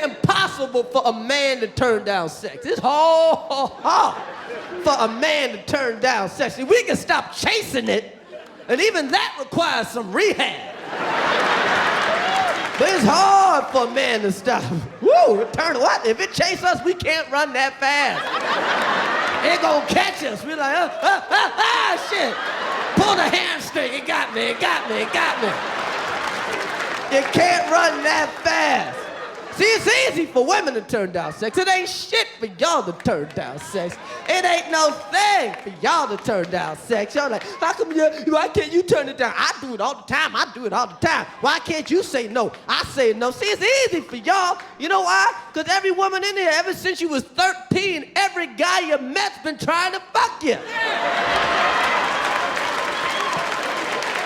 impossible for a man to turn down sex. It's hard for a man to turn down sex. If we can stop chasing it, and even that requires some rehab. But it's hard for a man to stop. Woo, turn what? If it chases us, we can't run that fast. It gonna catch us. We're like, shit. Pull the hamstring, it got me. You can't run that fast. See, it's easy for women to turn down sex. It ain't shit for y'all to turn down sex. It ain't no thing for y'all to turn down sex. Y'all like, why can't you turn it down? I do it all the time. Why can't you say no? I say no. See, it's easy for y'all. You know why? Because every woman in here, ever since you was 13, every guy you met's been trying to fuck you.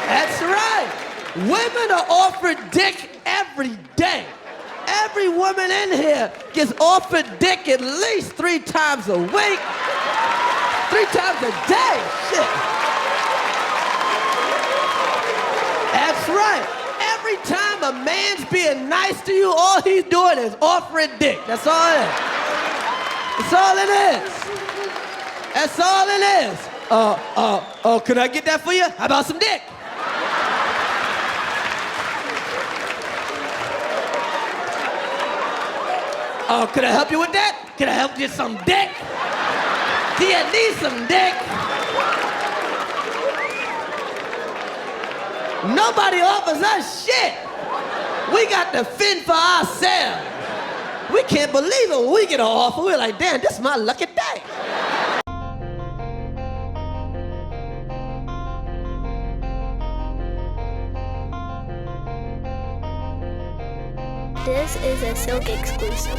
That's right. Women are offered dick every day. Every woman in here gets offered dick at least 3 times a week. 3 times a day, shit. That's right. Every time a man's being nice to you, all he's doing is offering dick. That's all it is. That's all it is. That's all it is. Could I get that for you? How about some dick? Oh, could I help you with that? Could I help you get some dick? Do you need some dick? Nobody offers us shit. We got to fend for ourselves. We can't believe it when we get an offer. We're like, damn, this is my lucky day. This is a Silk exclusive.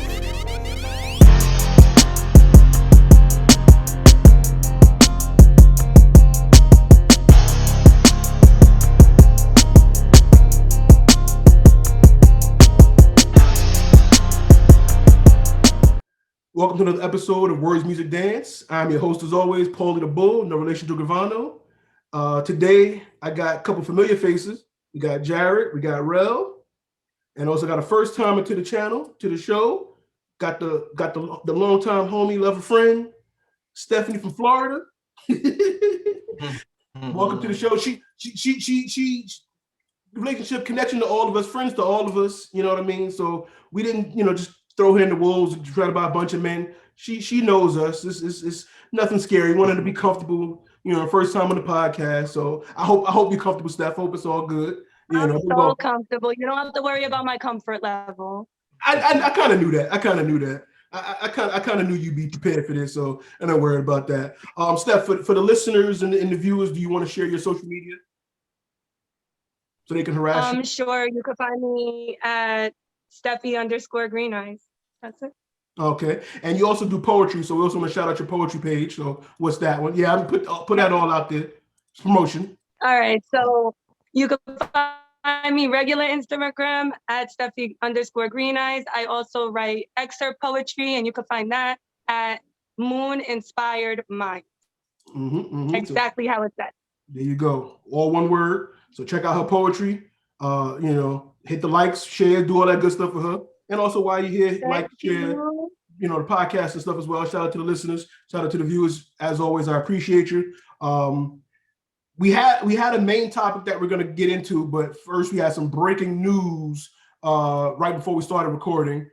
Welcome to another episode of Words, Music, Dance. I'm your host, as always, Paulie the Bull, no relation to Gravano. Today, I got a couple familiar faces. We got Jared, we got Rel, and also got a first timer to the channel, to the show. Got the longtime homie, lover friend, Stephanie from Florida. Welcome to the show. She relationship connection to all of us, friends to all of us. You know what I mean? So we didn't, just throw her in the wolves and try to buy a bunch of men. She knows us. It's nothing scary. Wanted to be comfortable. First time on the podcast. So I hope you're comfortable, Steph. Hope it's all good. I'm so comfortable. You don't have to worry about my comfort level. I kind of knew that. I kind of knew you'd be prepared for this, so I'm not worried about that. Steph, for the listeners and the viewers, do you want to share your social media so they can harass you? Sure. You can find me at Steffi_Green Eyes. That's it. Okay, and you also do poetry, so we also want to shout out your poetry page. So what's that one? Yeah, I put that all out there. It's promotion. All right, so you can find me regular Instagram at Steffi_Green Eyes. I also write excerpt poetry, and you can find that at Moon Inspired Mind. Exactly how it's said. There you go. All one word. So check out her poetry. Hit the likes, share, do all that good stuff for her. And also while you're here, like, share, the podcast and stuff as well. Shout out to the listeners. Shout out to the viewers. As always, I appreciate you. We had a main topic that we're going to get into, but first we had some breaking news right before we started recording.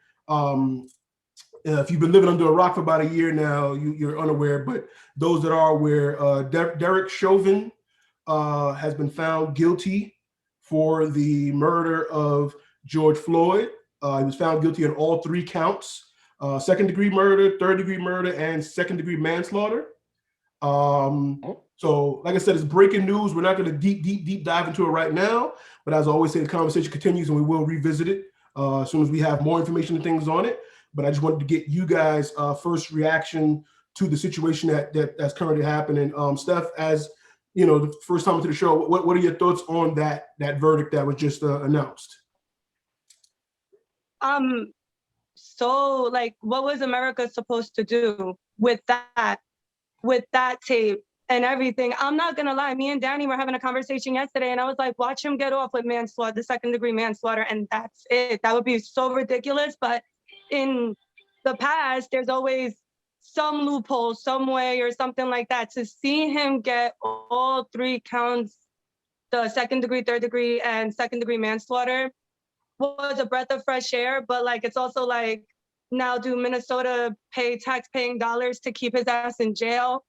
If you've been living under a rock for about a year now, you're unaware, but those that are aware, Derek Chauvin has been found guilty for the murder of George Floyd. He was found guilty on all 3 counts, second-degree murder, third-degree murder, and second-degree manslaughter. So, like I said, it's breaking news. We're not going to deep dive into it right now, but as I always say, the conversation continues and we will revisit it as soon as we have more information and things on it. But I just wanted to get you guys' first reaction to the situation that's currently happening. Steph, as the first time to the show, what are your thoughts on that verdict that was just announced? So like, what was America supposed to do with that tape and everything? I'm not gonna lie, me and Danny were having a conversation yesterday and I was like, watch him get off with manslaughter, the second-degree manslaughter, and that's it. That would be so ridiculous. But in the past, there's always some loophole, some way or something like that. To see him get all 3 counts, the second degree, third degree, and second degree manslaughter, was a breath of fresh air. But like, it's also like, now do Minnesota pay tax-paying dollars to keep his ass in jail,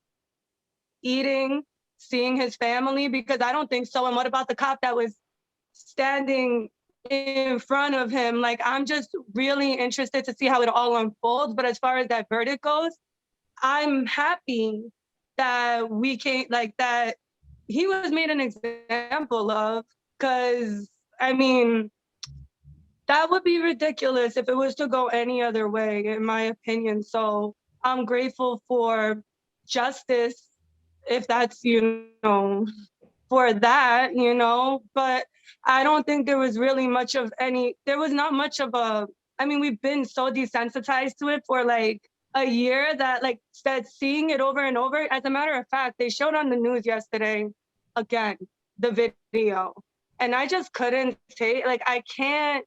eating, seeing his family? Because I don't think so. And what about the cop that was standing in front of him? Like, I'm just really interested to see how it all unfolds. But as far as that verdict goes, I'm happy that we can't, like, that he was made an example of, because I mean, that would be ridiculous if it was to go any other way, in my opinion. So I'm grateful for justice, if that's, for that, but I don't think there was really much of there was not much of I mean, we've been so desensitized to it for like a year that seeing it over and over. As a matter of fact, they showed on the news yesterday, again, the video. And I just couldn't say, like, I can't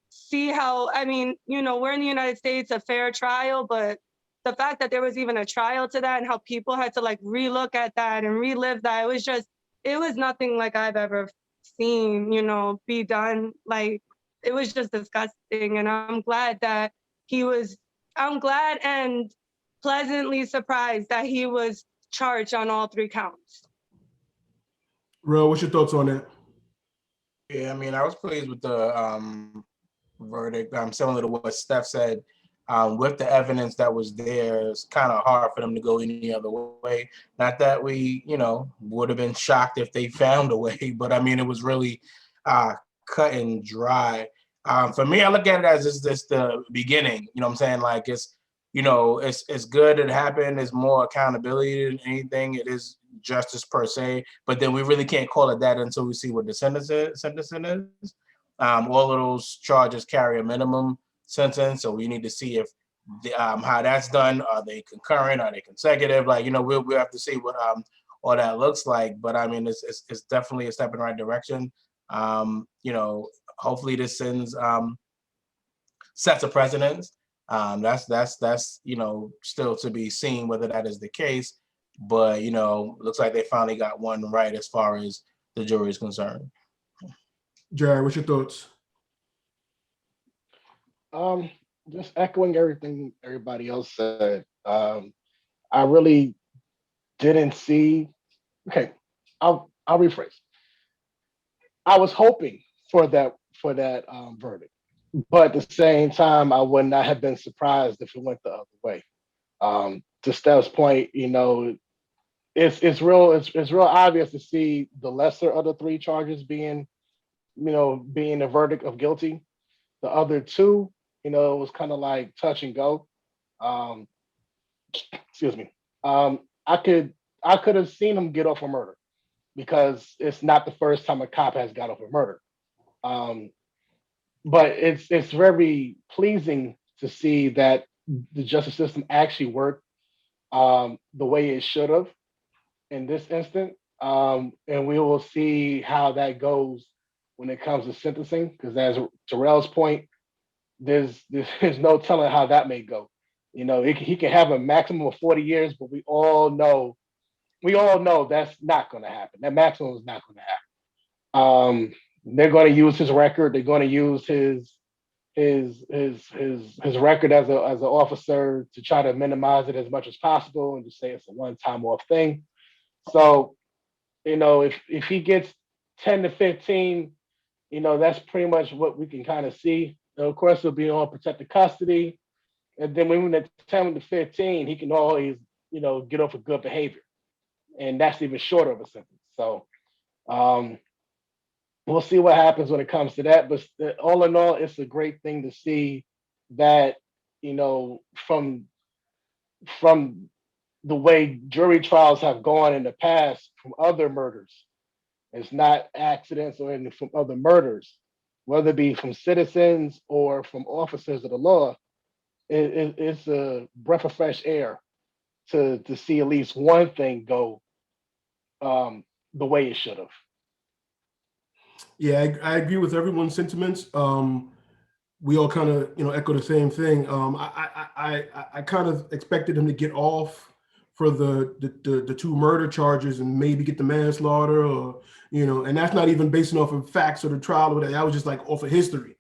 see how, I mean, we're in the United States, a fair trial, but the fact that there was even a trial to that and how people had to like relook at that and relive that, it was nothing like I've ever seen, be done. Like, it was just disgusting. And I'm glad and pleasantly surprised that he was charged on all 3 counts. Real, what's your thoughts on that? Yeah, I mean, I was pleased with the verdict. Similar to what Steph said, with the evidence that was there, it's kind of hard for them to go any other way. Not that we, would have been shocked if they found a way, but I mean, it was really cut and dry. For me, I look at it as this the beginning. You know what I'm saying? Like, it's good it happened. There's more accountability than anything. It is justice per se, but then we really can't call it that until we see what the sentencing is. All of those charges carry a minimum sentence, so we need to see if how that's done. Are they concurrent? Are they consecutive? Like, we'll have to see what all that looks like. But I mean, it's definitely a step in the right direction. Hopefully this sets a precedent. That's still to be seen whether that is the case. But looks like they finally got one right as far as the jury is concerned. Jared, what's your thoughts? Just echoing everything everybody else said. I really didn't see. Okay, I'll rephrase. I was hoping for that verdict, but at the same time, I would not have been surprised if it went the other way. To Steph's point, it's real obvious to see the lesser of the 3 charges being a verdict of guilty. The other 2, it was kind of like touch and go. Excuse me. I could have seen him get off a murder because it's not the first time a cop has got off a murder. But it's very pleasing to see that the justice system actually worked the way it should have in this instant. And we will see how that goes when it comes to sentencing, because as Terrell's point, there's no telling how that may go. He can have a maximum of 40 years, but we all know that's not going to happen. That maximum is not going to happen. They're going to use his record. They're going to use his record as an officer to try to minimize it as much as possible and just say it's a one-time off thing. So, if he gets 10 to 15, that's pretty much what we can kind of see. Of course, it'll be on protected custody. And then when it's 10 to 15, he can always, get off of good behavior. And that's even shorter of a sentence. So we'll see what happens when it comes to that. But all in all, it's a great thing to see that, from the way jury trials have gone in the past from other murders. It's not accidents or from other murders, whether it be from citizens or from officers of the law. It's a breath of fresh air to see at least one thing go the way it should have. Yeah, I agree with everyone's sentiments. we all kind of, echo the same thing. I kind of expected him to get off for the two murder charges and maybe get the manslaughter, or and that's not even based off of facts or the trial or whatever. That was just like off of history.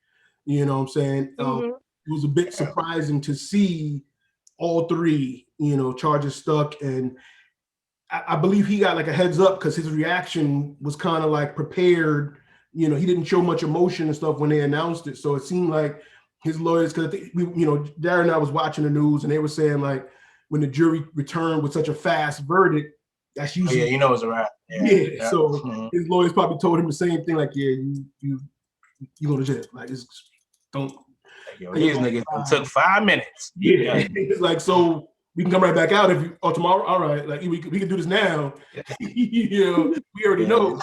You know what I'm saying? It was a bit surprising to see all three, charges stuck, and I believe he got like a heads up because his reaction was kind of like prepared. He didn't show much emotion and stuff when they announced it. So it seemed like his lawyers, because Darren and I was watching the news and they were saying like when the jury returned with such a fast verdict, that's usually it's a wrap. Yeah. So his lawyers probably told him the same thing, like, yeah, you go to jail. Like, it's don't. These niggas took 5 minutes. Yeah. It's like, so we can come right back out if you tomorrow. All right, like we can do this now. We already know.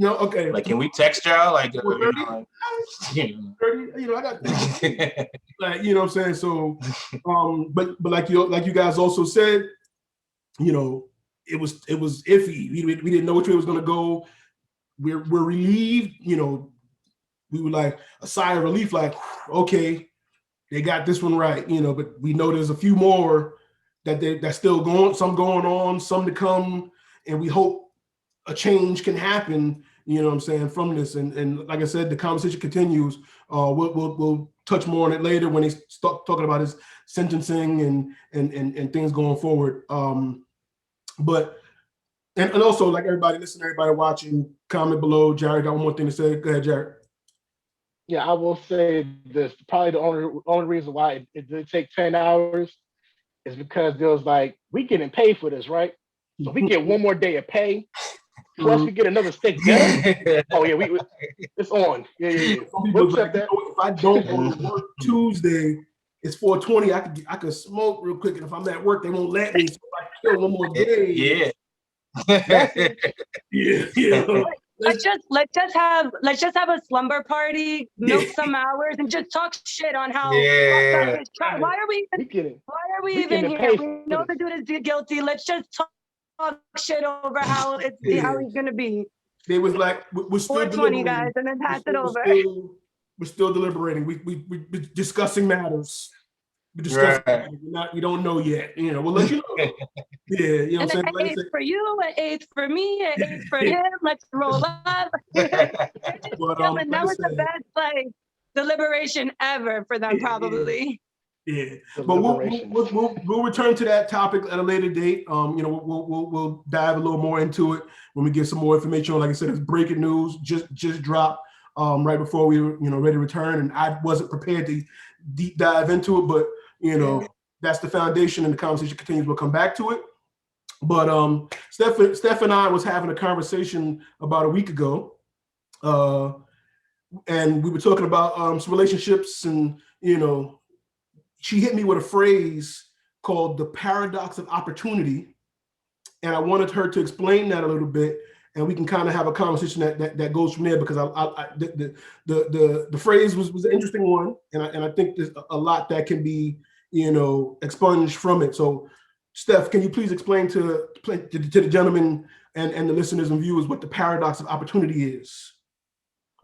No, okay. Like, can we text y'all? Like, 30? I got like, what I'm saying. So, but like you guys also said, it was iffy. We didn't know which way it was gonna go. We're relieved. We were like a sigh of relief, like, okay, they got this one right. But we know there's a few more that's still some going on, some to come, and we hope a change can happen, from this. And like I said, the conversation continues. We'll touch more on it later when they start talking about his sentencing and things going forward. But also, like, everybody listening, everybody watching, comment below. Jared got one more thing to say. Go ahead, Jared. Yeah, I will say this. Probably the only reason why it did take 10 hours is because there was like, we getting paid for this, right? So if we get one more day of pay, plus we get another steak dinner. Oh yeah, it's on. Yeah. We'll accept that. If I don't go to work Tuesday, it's 4:20. I could smoke real quick, and if I'm at work, they won't let me. So I kill one more day. Yeah. Let's just have a slumber party, milk some hours, and just talk shit on how. Yeah. Why are we even here? We know the dude is guilty. Let's just talk shit over how he's gonna be. They was like, we're still 420 guys, and then pass it over. We're still deliberating. We're discussing matters. We're discussing matters. We don't know yet. We'll let you know. Yeah, and an 8 for you, an 8 for me, an 8 for him. Let's roll up. And that was the best like deliberation ever for them, probably. Yeah, but we'll return to that topic at a later date. We'll dive a little more into it when we get some more information. Like I said, it's breaking news, just dropped right before we were ready to return, and I wasn't prepared to deep dive into it, but that's the foundation, and the conversation continues. We'll come back to it. But Steph and I was having a conversation about a week ago, and we were talking about some relationships, and she hit me with a phrase called the paradox of opportunity, and I wanted her to explain that a little bit, and we can kind of have a conversation that goes from there, because the phrase was an interesting one, and I think there's a lot that can be expunged from it. So, Steph, can you please explain to the gentleman and the listeners and viewers what the paradox of opportunity is?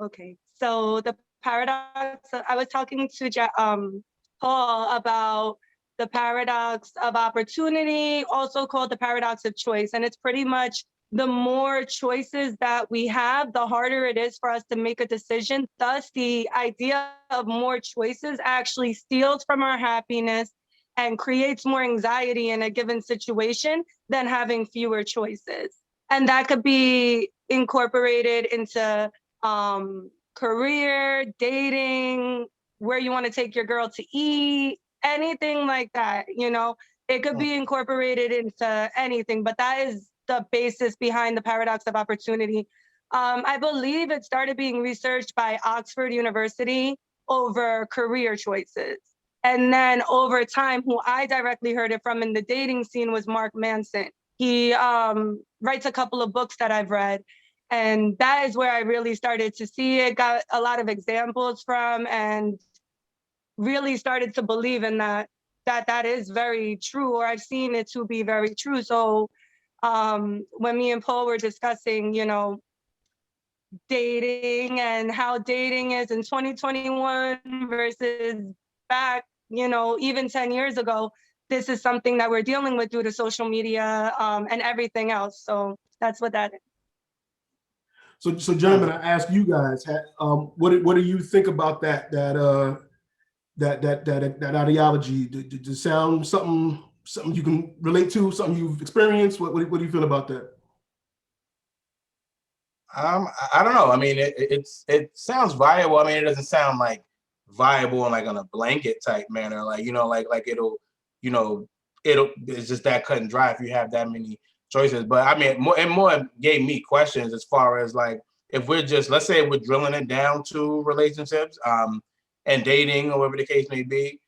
Okay, so the paradox. I was talking to Paul about the paradox of opportunity, also called the paradox of choice. And it's pretty much the more choices that we have, the harder it is for us to make a decision. Thus, the idea of more choices actually steals from our happiness and creates more anxiety in a given situation than having fewer choices. And that could be incorporated into career, dating, where you want to take your girl to eat, anything like that. It could be incorporated into anything, but that is the basis behind the paradox of opportunity. I believe it started being researched by Oxford University over career choices. And then over time, who I directly heard it from in the dating scene was Mark Manson. He writes a couple of books that I've read. And that is where I really started to see it, got a lot of examples from, and really started to believe in that is very true, or I've seen it to be very true. So when me and Paul were discussing, dating and how dating is in 2021 versus back, even 10 years ago. This is something that we're dealing with due to social media and everything else. So that's what that is. So gentlemen, I ask you guys, what do you think about that ideology? Does it sound something you can relate to, something you've experienced? What do you feel about that? I don't know. I mean, it sounds viable. I mean, it doesn't sound like viable in like on a blanket type manner. Like, like it'll it's just that cut and dry if you have that many choices. But I mean, more gave me questions as far as like, if we're just, let's say we're drilling it down to relationships, and dating or whatever the case may be,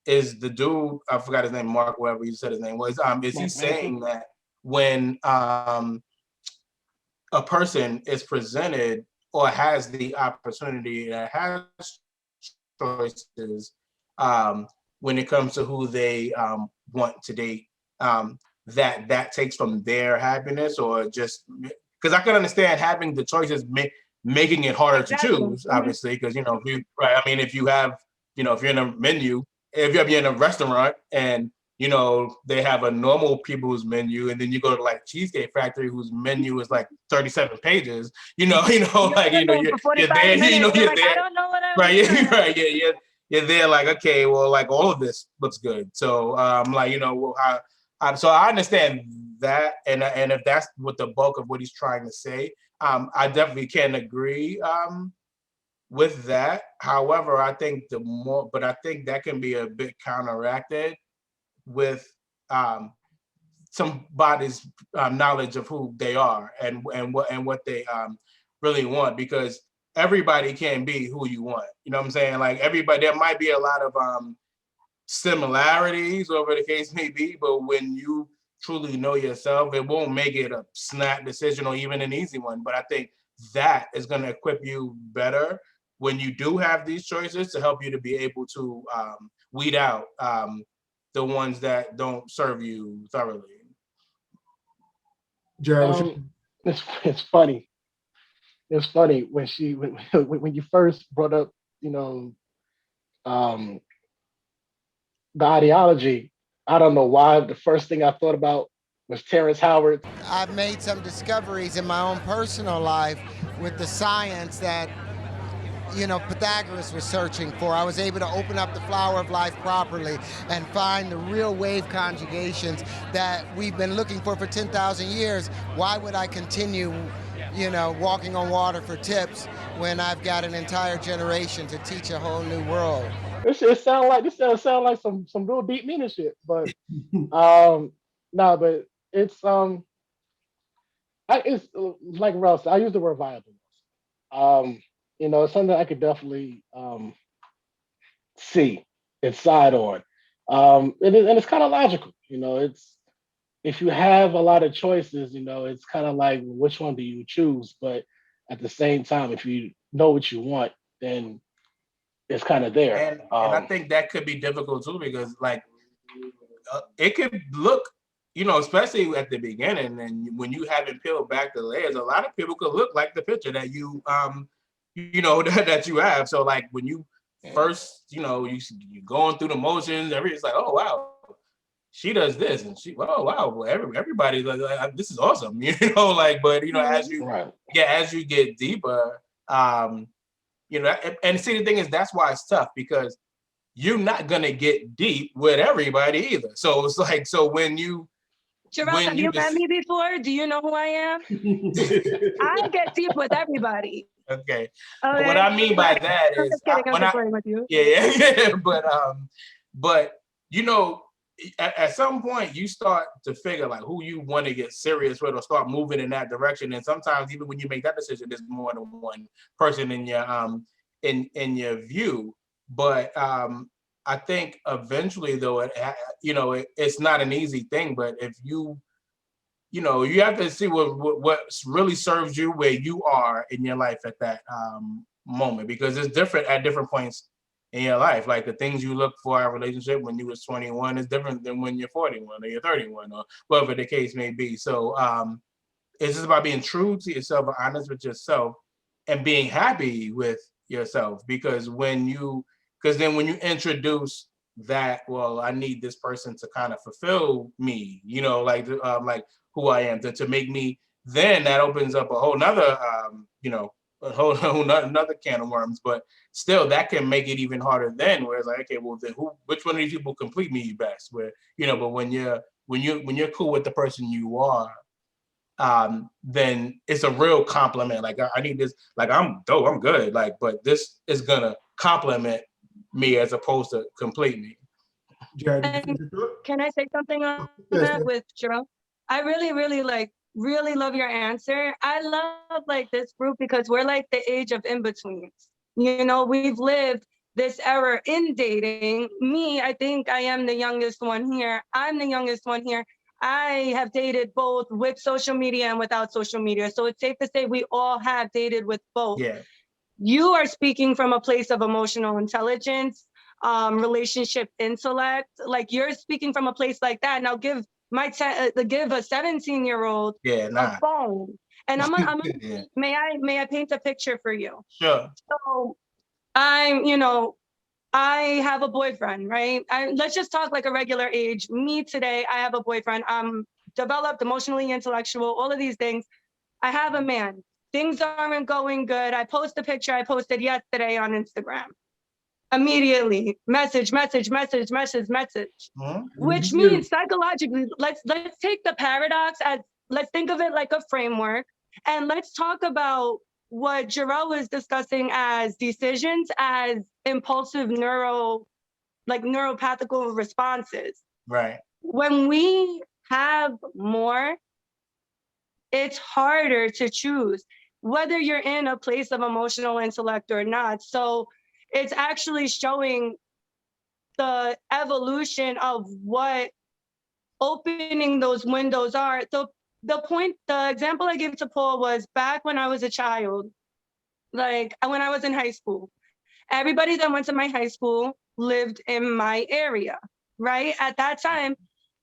is the dude, I forgot his name, Mark, whatever you said his name was, is he saying that when a person is presented or has the opportunity that has choices, when it comes to who they want to date, that takes from their happiness, or just because I can understand having the choices making it harder to choose, obviously, because if you have, if you're in a menu, if you're in a restaurant and they have a normal people's menu, and then you go to like Cheesecake Factory, whose menu is like 37 pages. You're there, you're there, I don't know what I right? want. Right, yeah, you're there, like, okay, well, like all of this looks good. So, so I understand that, and if that's what the bulk of what he's trying to say, I definitely can agree with that. However, I think I think that can be a bit counteracted with somebody's knowledge of who they are and what they really want, because everybody can be who you want. You know what I'm saying? Like, everybody, there might be a lot of similarities, whatever the case may be, but when you truly know yourself, it won't make it a snap decision or even an easy one. But I think that is going to equip you better when you do have these choices, to help you to be able to weed out the ones that don't serve you thoroughly. Jared, it's funny. It's funny when when you first brought up, um, the ideology. I don't know why the first thing I thought about was Terrence Howard. I've made some discoveries in my own personal life with the science that Pythagoras was searching for. I was able to open up the flower of life properly and find the real wave conjugations that we've been looking for 10,000 years. Why would I continue, walking on water for tips when I've got an entire generation to teach a whole new world? This sound like some real deep meaning shit, but no, but it's it's like Ralph. I use the word viable. It's something I could definitely see and side on. And it's kind of logical. It's, if you have a lot of choices, it's kind of like, which one do you choose? But at the same time, if you know what you want, then it's kind of there. And I think that could be difficult too, because like it could look, especially at the beginning, and when you haven't peeled back the layers, a lot of people could look like the picture that you that you have. So like when you first, you're going through the motions, everybody's like, oh wow, she does this, and oh wow, well, everybody's like, this is awesome, but as you get deeper, and see, the thing is, that's why it's tough, because you're not gonna get deep with everybody either. So it's like, so when you Have you met me before? Do you know who I am? I get deep with everybody. Okay. What I mean by that is, but at some point you start to figure like who you want to get serious with, or start moving in that direction. And sometimes even when you make that decision, there's more than one person in your in your view. But I think eventually, though, it's not an easy thing. But if you have to see what really serves you where you are in your life at that moment, because it's different at different points in your life. Like the things you look for in a relationship when you was 21 is different than when you're 41 or you're 31 or whatever the case may be. So it's just about being true to yourself and honest with yourself and being happy with yourself. Because when you introduce that, well, I need this person to kind of fulfill me, you know, like who I am, to make me, then that opens up a whole nother, you know, a whole another can of worms. But still, that can make it even harder then, where it's like, okay, well, then which one of these people complete me best? Where, you know, but when you're cool with the person you are, then it's a real compliment. Like, I need this, like, I'm dope, I'm good, like, but this is gonna compliment me as opposed to complete me. Jared, did you And finish your thought? can I say something on Yes, that yes. with Jerome? I really love your answer. I love like this group because we're like the age of in-betweens. You know, we've lived this era in dating. Me, I think I am the youngest one here. I'm the youngest one here. I have dated both with social media and without social media. So it's safe to say we all have dated with both. Yeah. You are speaking from a place of emotional intelligence, relationship intellect. Like, you're speaking from a place like that. Now give a 17-year-old a phone. And Yeah. may I paint a picture for you? Sure. So I have a boyfriend, right? Let's just talk like a regular age. Me today, I have a boyfriend. I'm developed, emotionally intellectual, all of these things. I have a man. Things aren't going good. I post a picture I posted yesterday on Instagram. Immediately, message. Mhm. Which means psychologically, let's take the paradox as, let's think of it like a framework, and let's talk about what Jarrell was discussing as decisions, as impulsive neuropathical responses. Right. When we have more, it's harder to choose whether you're in a place of emotional intellect or not. So it's actually showing the evolution of what opening those windows are. The example I gave to Paul was back when I was a child, like when I was in high school. Everybody that went to my high school lived in my area, right? At that time,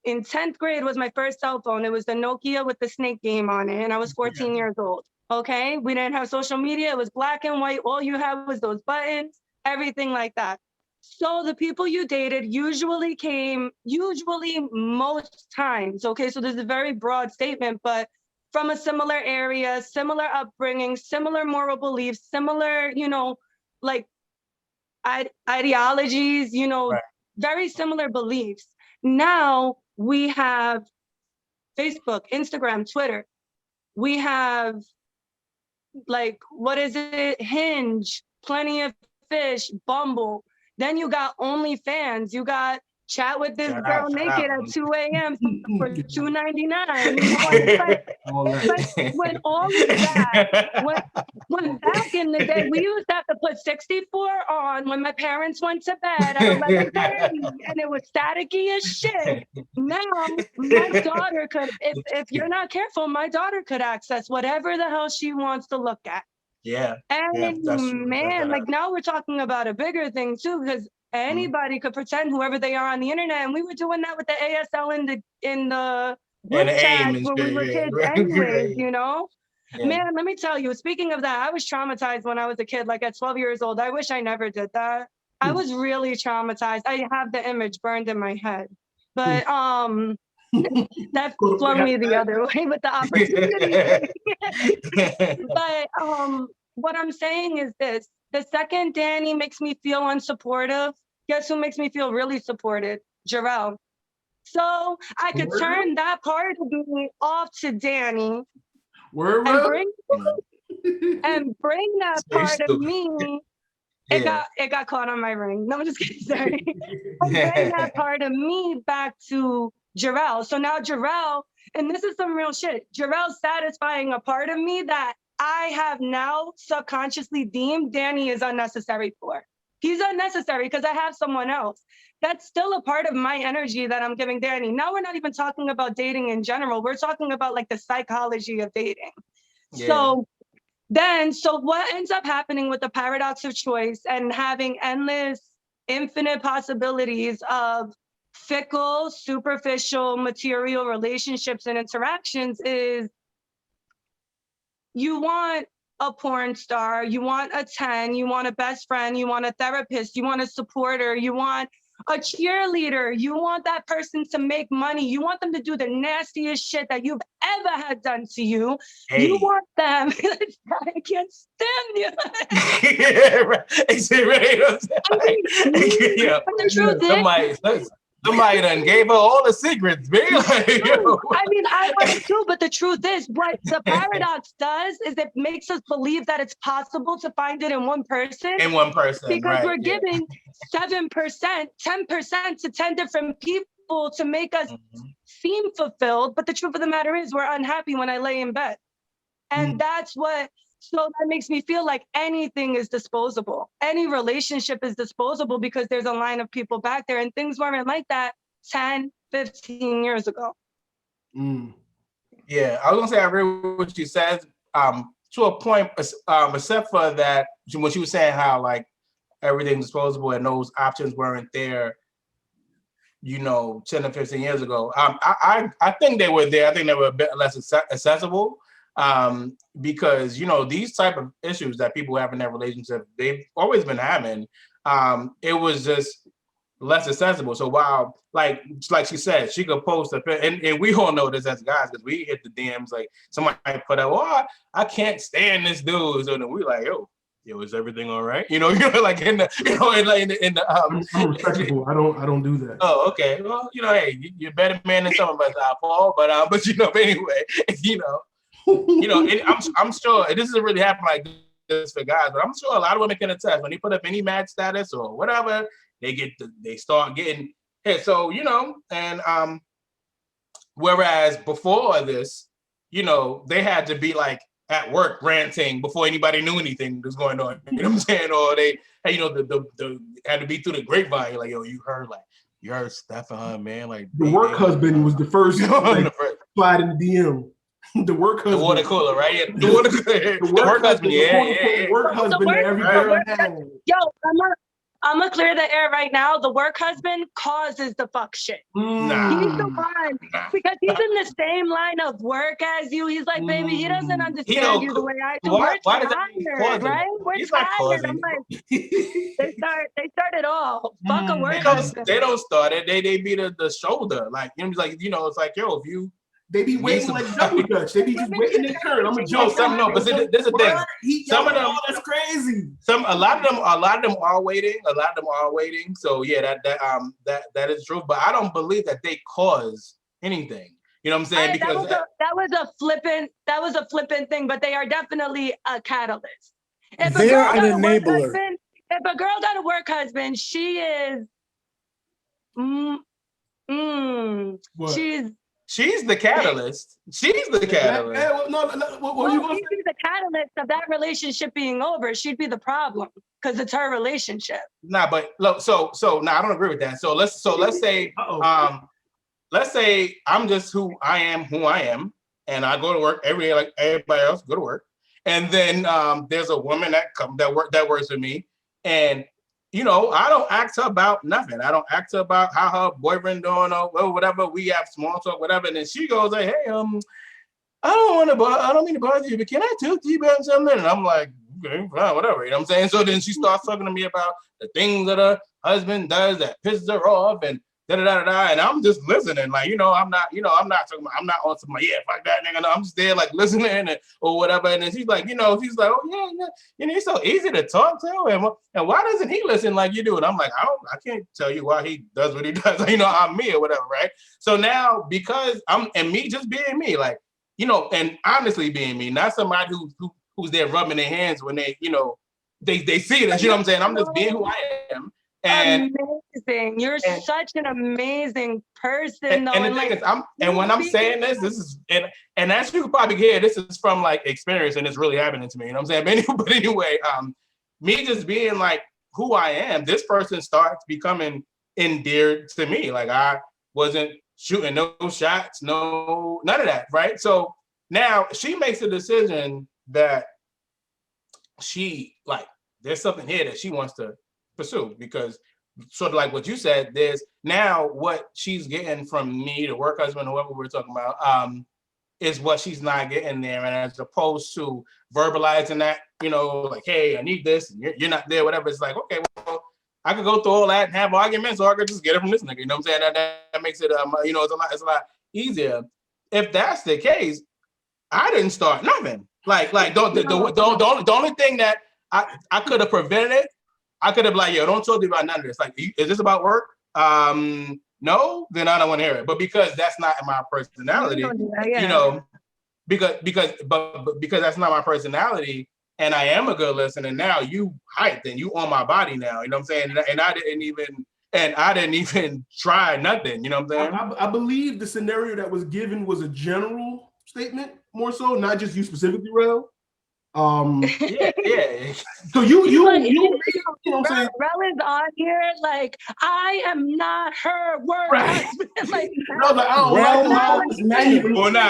in 10th grade was my first cell phone. It was the Nokia with the snake game on it, and I was 14 years old. Okay, we didn't have social media. It was black and white. All you had was those buttons, everything like that. So the people you dated usually most times, okay, so this is a very broad statement, but from a similar area, similar upbringing, similar moral beliefs, similar, like ideologies, Right. very similar beliefs. Now we have Facebook, Instagram, Twitter. We have, like, what is it? Hinge, Plenty of Fish, Bumble. Then you got OnlyFans. You got chat with this girl naked at 2 a.m. for $2.99. You know what it's like? Like, when all of that, when back in the day, we used to have to put 64 on when my parents went to bed at 11:30, and it was staticky as shit. Now, my daughter could, if you're not careful, my daughter could access whatever the hell she wants to look at. Yeah. And That's true. man, like, now we're talking about a bigger thing too, because anybody could pretend whoever they are on the internet, and we were doing that with the ASL in the group chats when we were kids anyways, Yeah. Man, let me tell you, speaking of that, I was traumatized when I was a kid, like at 12 years old. I wish I never did that. I was really traumatized. I have the image burned in my head. But that flung me the other way with the opportunity. But what I'm saying is this: the second Danny makes me feel unsupportive, guess who makes me feel really supported? Jarrell. So I could turn that part of me off to Danny and bring that part of me. It got caught on my ring. No, I'm just kidding. Sorry. And bring that part of me back to Jarrell. So now Jarrell, and this is some real shit, Jarrell's satisfying a part of me that I have now subconsciously deemed Danny is unnecessary for. He's unnecessary because I have someone else. That's still a part of my energy that I'm giving Danny. Now we're not even talking about dating in general. We're talking about like the psychology of dating. Yeah. So what ends up happening with the paradox of choice and having endless, infinite possibilities of fickle, superficial, material relationships and interactions is you want a porn star, you want a 10, you want a best friend, you want a therapist, you want a supporter, you want a cheerleader, you want that person to make money, you want them to do the nastiest shit that you've ever had done to you. Hey. You want them. I can't stand you. Yeah, right. Yeah. But the truth is, somebody done gave her all the secrets, man. Like, yo. I mean, I want it too, but the truth is, what the paradox does is it makes us believe that it's possible to find it in one person. In one person, because right, we're giving 7%, 10% to 10 different people to make us seem fulfilled. But the truth of the matter is, we're unhappy when I lay in bed, and that's what. So that makes me feel like anything is disposable. Any relationship is disposable because there's a line of people back there, and things weren't like that 10, 15 years ago. Yeah, I was gonna say I agree with what you said to a point, except for that when she was saying how like everything's disposable and those options weren't there, 10 or 15 years ago. I think they were there. I think they were a bit less accessible. Because these type of issues that people have in their relationship, they've always been having. It was just less accessible. So while like she said, she could post and we all know this as guys because we hit the DMs like somebody put out, oh, I can't stand this dude. So then we like, yo, is everything all right? Like in the I'm respectful. I don't do that. Oh, okay. Well, hey, you're a better man than some of us, Paul. But anyway, I'm sure it doesn't really happen like this for guys, but I'm sure a lot of women can attest when they put up any mad status or whatever, they start getting hit. So and whereas before this, they had to be like at work ranting before anybody knew anything was going on. You know what I'm saying? Or they, the had to be through the grapevine. Like, yo, you heard Steph and her man. Like the work husband was the first slide in the DM. The work husband. The water cooler, right? Yeah. The work husband. Yeah. Work husband. Every girl has. Yo, I'm gonna clear the air right now. The work husband causes the fuck shit. Nah. He's the one because he's in the same line of work as you. He's like, baby, he doesn't understand you the way I do. We're tired, right? We're tired. I'm like, they start it all. Fuck a work husband. They don't start it. They be the shoulder. Like it's like yo, if you. They be waiting like double dutch. They be just waiting their turn. I'm a joke. But there's a thing. Some of them, that's crazy. A lot of them are waiting. So yeah, that is true. But I don't believe that they cause anything. You know what I'm saying? Because that was a flippant thing. But they are definitely a catalyst. They're an enabler. If a girl got a work husband, she is. She's the catalyst. She's the catalyst. What you gonna say? She'd be the catalyst of that relationship being over. She'd be the problem because it's her relationship. Nah, but look, so I don't agree with that. So let's say let's say I'm just who I am, and I go to work every day like everybody else go to work, and then there's a woman that works with me, and I don't ask her about nothing. I don't ask her about how her boyfriend doing or whatever. We have small talk, whatever. And then she goes like, hey, I don't mean to bother you, but can I talk to you about something? And I'm like, okay, fine, whatever. You know what I'm saying? So then she starts talking to me about the things that her husband does that pisses her off and and I'm just listening. Like, I'm not on some like, yeah, fuck that nigga. No, I'm just there like listening or whatever. And then she's like, oh yeah, he's so easy to talk to. And why doesn't he listen like you do? And I'm like, I can't tell you why he does what he does. I'm me or whatever, right? So now because me just being me, like, and honestly being me, not somebody who's there rubbing their hands when they, they see it. You know what I'm saying? I'm just being who I am. And amazing. You're such an amazing person. And when I'm saying this is and as you can probably hear, this is from like experience and it's really happening to me. You know what I'm saying? But anyway, me just being like who I am, this person starts becoming endeared to me. Like I wasn't shooting no shots, none of that, right? So now she makes a decision that she like there's something here that she wants to pursue because sort of like what you said, there's now what she's getting from me, the work husband, whoever we're talking about, is what she's not getting there. And as opposed to verbalizing that, you know, like, hey, I need this, and you're not there, whatever. It's like, okay, well, I could go through all that and have arguments, or I could just get it from this nigga. You know what I'm saying? That makes it, you know, it's a lot easier. If that's the case, I didn't start nothing. Like the only thing that I could have prevented, I could have like, yo, don't talk to me about none of this. Like, is this about work? No, then I don't want to hear it. But because that's not my personality, you know, because that's not my personality, and I am a good listener. Now you hyped and you on my body now. You know what I'm saying? And I didn't even try nothing. You know what I'm saying? I believe the scenario that was given was a general statement, more so, not just you specifically, Rel. Yeah. So you know what I'm saying? Rel is on here like, I am not her word husband. Like, no, like, I don't well, nah,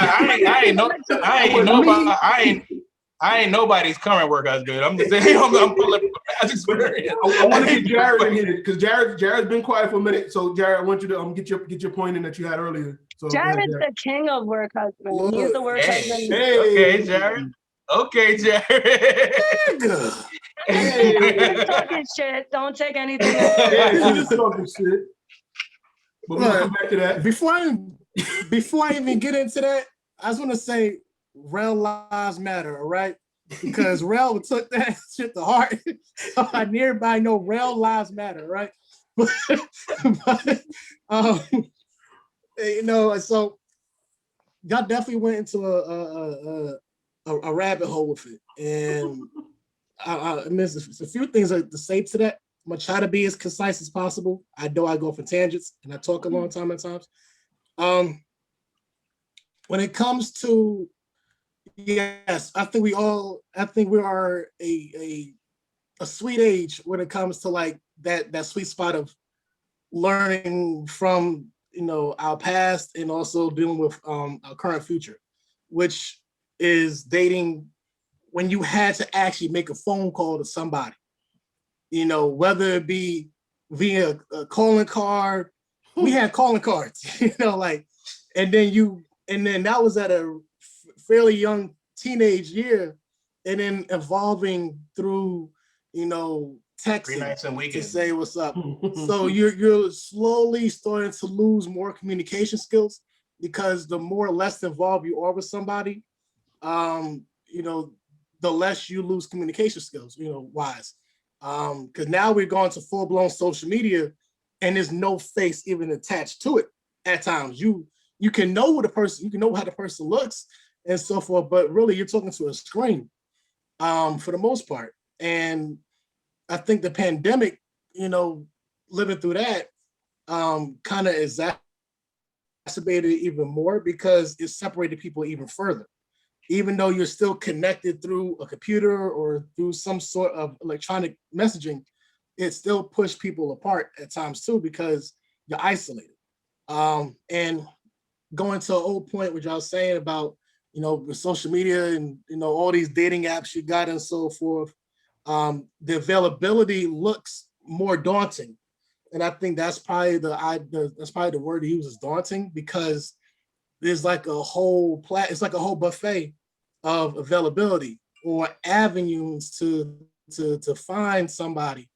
I ain't nobody's current work husband. I'm just saying, I'm pulling from past experience. I want to get Jared in here because Jared's been quiet for a minute. So Jared, I want you to get your point in that you had earlier. So Jared's the king of work husband. Look, He's the work husband. Hey. Okay, Jared. Okay, Jared. Hey. Talking shit. Don't take anything. Yeah, just talking shit. But we'll come back to that. Before I even get into that, I just want to say Rel lives matter, all right? Because Rel took that shit to heart. I need everybody know Rel lives matter, right? but you know, so y'all definitely went into a rabbit hole with it, and I mean, there's a few things to say to that. I'm gonna try to be as concise as possible. I know I go for tangents and I talk a long time at times. When it comes to, yes, I think we are a sweet age when it comes to like that sweet spot of learning from, you know, our past and also dealing with our current future, which is dating when you had to actually make a phone call to somebody, you know, whether it be via a calling card. We had calling cards, you know, like, and then that was at a fairly young teenage year, and then evolving through, you know, texting to say what's up. So you're slowly starting to lose more communication skills, because the more or less involved you are with somebody, you know, the less you lose communication skills, you know, wise. Because now we're going to full-blown social media, and there's no face even attached to it. At times, you can know what the person, you can know how the person looks and so forth, but really you're talking to a screen, for the most part. And I think the pandemic, you know, living through that, kind of exacerbated it even more, because it separated people even further. Even though you're still connected through a computer or through some sort of electronic messaging, it still pushed people apart at times too, because you're isolated. And going to an old point, which I was saying about, you know, the social media and, you know, all these dating apps you got and so forth, the availability looks more daunting. And I think that's probably the word to use, is daunting, because there's like a whole it's like a whole buffet of availability or avenues to find somebody.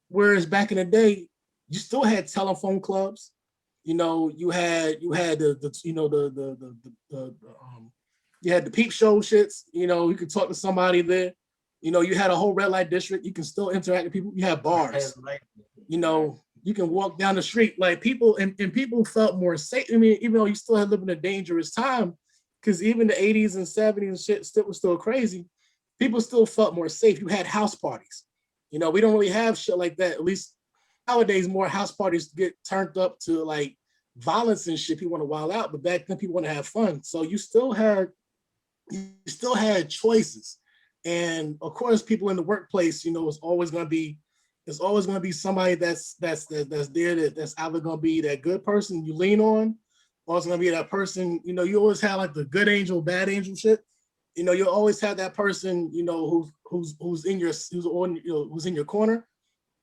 Whereas back in the day, you still had telephone clubs. You know, you had you had the peep show shits. You know, you could talk to somebody there. You know, you had a whole red light district. You can still interact with people. You had bars. You know, you can walk down the street, like people, and people felt more safe. I mean, even though you still had living a dangerous time, because even the 80s and 70s and shit was still crazy, people still felt more safe. You had house parties. You know, we don't really have shit like that. At least nowadays, more house parties get turned up to like violence and shit. People want to wild out, but back then people want to have fun. So you still had choices. And of course, people in the workplace, you know, it's always going to be somebody that's there, that's either going to be that good person you lean on, or it's going to be that person, you know, you always have like the good angel, bad angel shit. You know, you always have that person, you know, who's in your corner,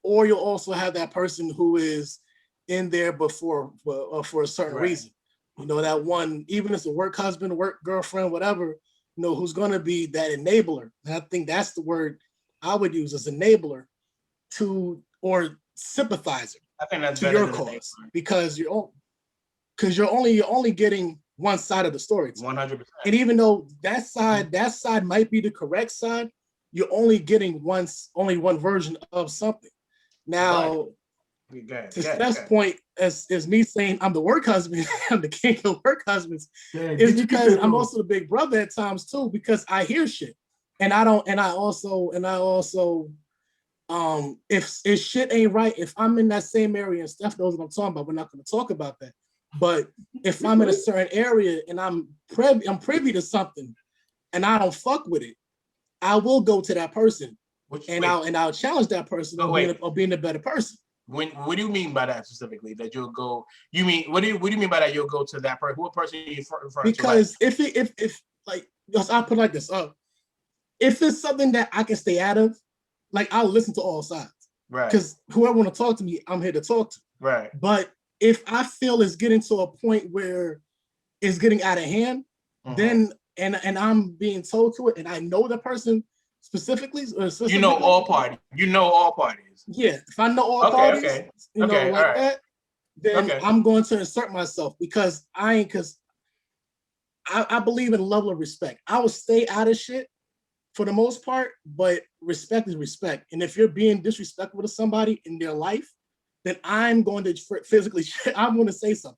or you'll also have that person who is in there but for a certain reason. You know, that one, even if it's a work husband, work girlfriend, whatever, you know, who's going to be that enabler. And I think that's the word I would use as enabler to, or sympathizer I think that's to better your than cause, because you're only getting one side of the story. 100%. And even though that side might be the correct side, you're only getting only one version of something. Now, to Steph's point, as me saying I'm the work husband, I'm the king of work husbands, is because I'm also the big brother at times too, because I hear shit. And I also, if shit ain't right, if I'm in that same area and Steph knows what I'm talking about, we're not going to talk about that. But if I'm in a certain area and I'm privy to something and I don't fuck with it, I will go to that person I'll challenge that person on being a better person. What do you mean by that specifically? That you'll go? You mean what do you mean by that? You'll go to that person? What person are you referring to? Because if like, I'll put it like this: if it's something that I can stay out of, like, I'll listen to all sides. Right. Because whoever want to talk to me, I'm here to talk to. Right. But if I feel it's getting to a point where it's getting out of hand, then and I'm being told to it, and I know the person specifically. You know all parties. You know all parties. Yeah, if I know all parties, that, then I'm going to insert myself, because I believe in a level of respect. I will stay out of shit for the most part, but respect is respect. And if you're being disrespectful to somebody in their life, then I'm going to physically, I'm going to say something.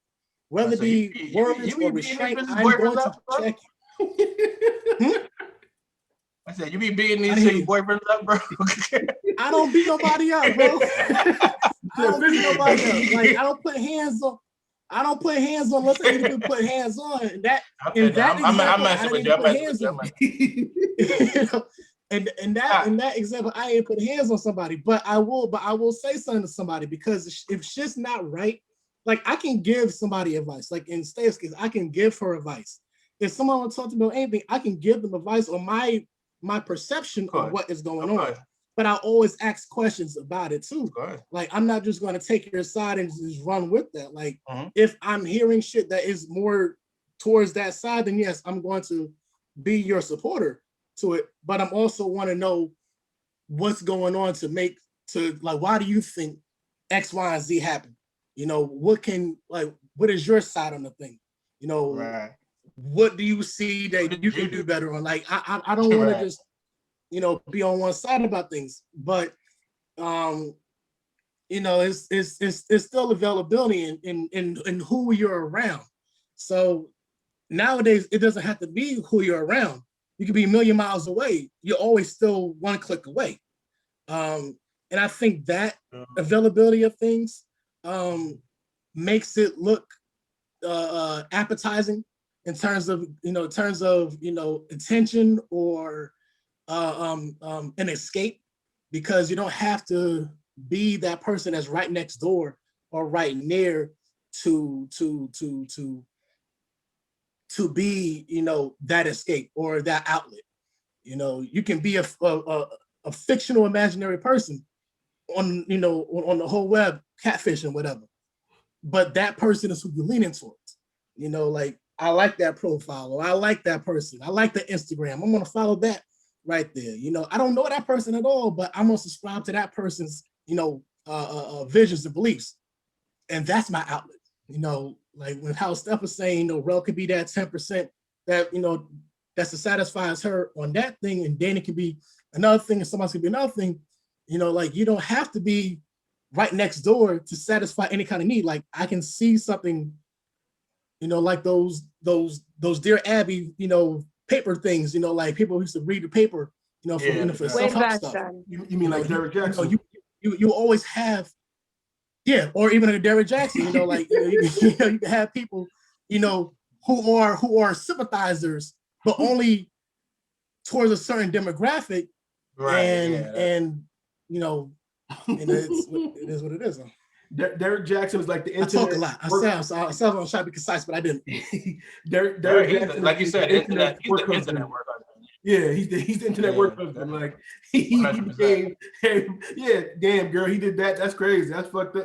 Whether it be words or restraint, I'm going to check you. I said, you be beating these chicks' boyfriends up, bro? I don't beat nobody up, bro. I don't beat nobody up. Like, I don't put hands on unless I need to put hands on. And that I'm messing with you. I'm messing with you. You know, in that example, I ain't put hands on somebody, but I will say something to somebody, because if shit's not right, like, I can give somebody advice. Like in Steve's case, I can give her advice. If someone wants to talk to me about anything, I can give them advice on my perception of what is going on. But I always ask questions about it too. Like, I'm not just going to take your side and just run with that. Like, if I'm hearing shit that is more towards that side, then yes, I'm going to be your supporter to it. But I'm also want to know what's going on like, why do you think X, Y, and Z happen? You know, what is your side on the thing? You know, what do you see that you can do better on? Like, I don't want to just, you know, be on one side about things, but you know, it's still availability in who you're around. So nowadays, it doesn't have to be who you're around. You could be a million miles away. You're always still one click away. And I think that availability of things makes it look appetizing in terms of attention or an escape, because you don't have to be that person that's right next door or right near to be, you know, that escape or that outlet. You know, you can be a fictional imaginary person on the whole web, catfishing, whatever, but that person is who you're leaning towards. You know, like, I like that profile, or I like that person, I like the Instagram, I'm gonna follow that right there. You know, I don't know that person at all, but I'm gonna subscribe to that person's, you know, visions and beliefs, and that's my outlet. You know, like when how Steph was saying, you know, Rel could be that 10% that, you know, that's to satisfies her on that thing, and then it can be another thing, and somebody's gonna be another thing. You know, like, you don't have to be right next door to satisfy any kind of need. Like, I can see something, you know, like those Dear Abby, you know, paper things, you know, like people who used to read the paper, you know, for self-help stuff. You mean like Derrick Jackson? You know, you always have, yeah, or even a Derrick Jackson, you know, like, you can have people, you know, who are sympathizers, but only towards a certain demographic, and you know, and it is what it is. Derrick Jackson is like the internet. I talk a lot. I sound I'm trying to be concise, but I didn't. Derrick Jackson, like you said, he's the internet work husband. Yeah, he's the internet work husband. Like, he became, yeah, damn girl, he did that. That's crazy. That's fucked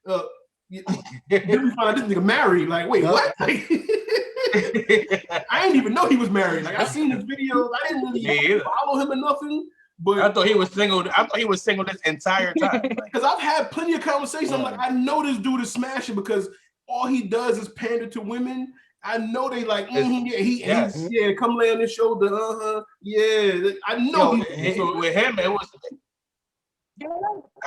up. Then we find this nigga married. Like, wait, what? Like, I didn't even know he was married. Like, I seen his videos. I didn't really follow him or nothing. But I thought he was single. I thought he was single this entire time. Because I've had plenty of conversations. I'm like, I know this dude is smashing because all he does is pander to women. I know they like, yeah, come lay on his shoulder, yeah. I know. With him, it was.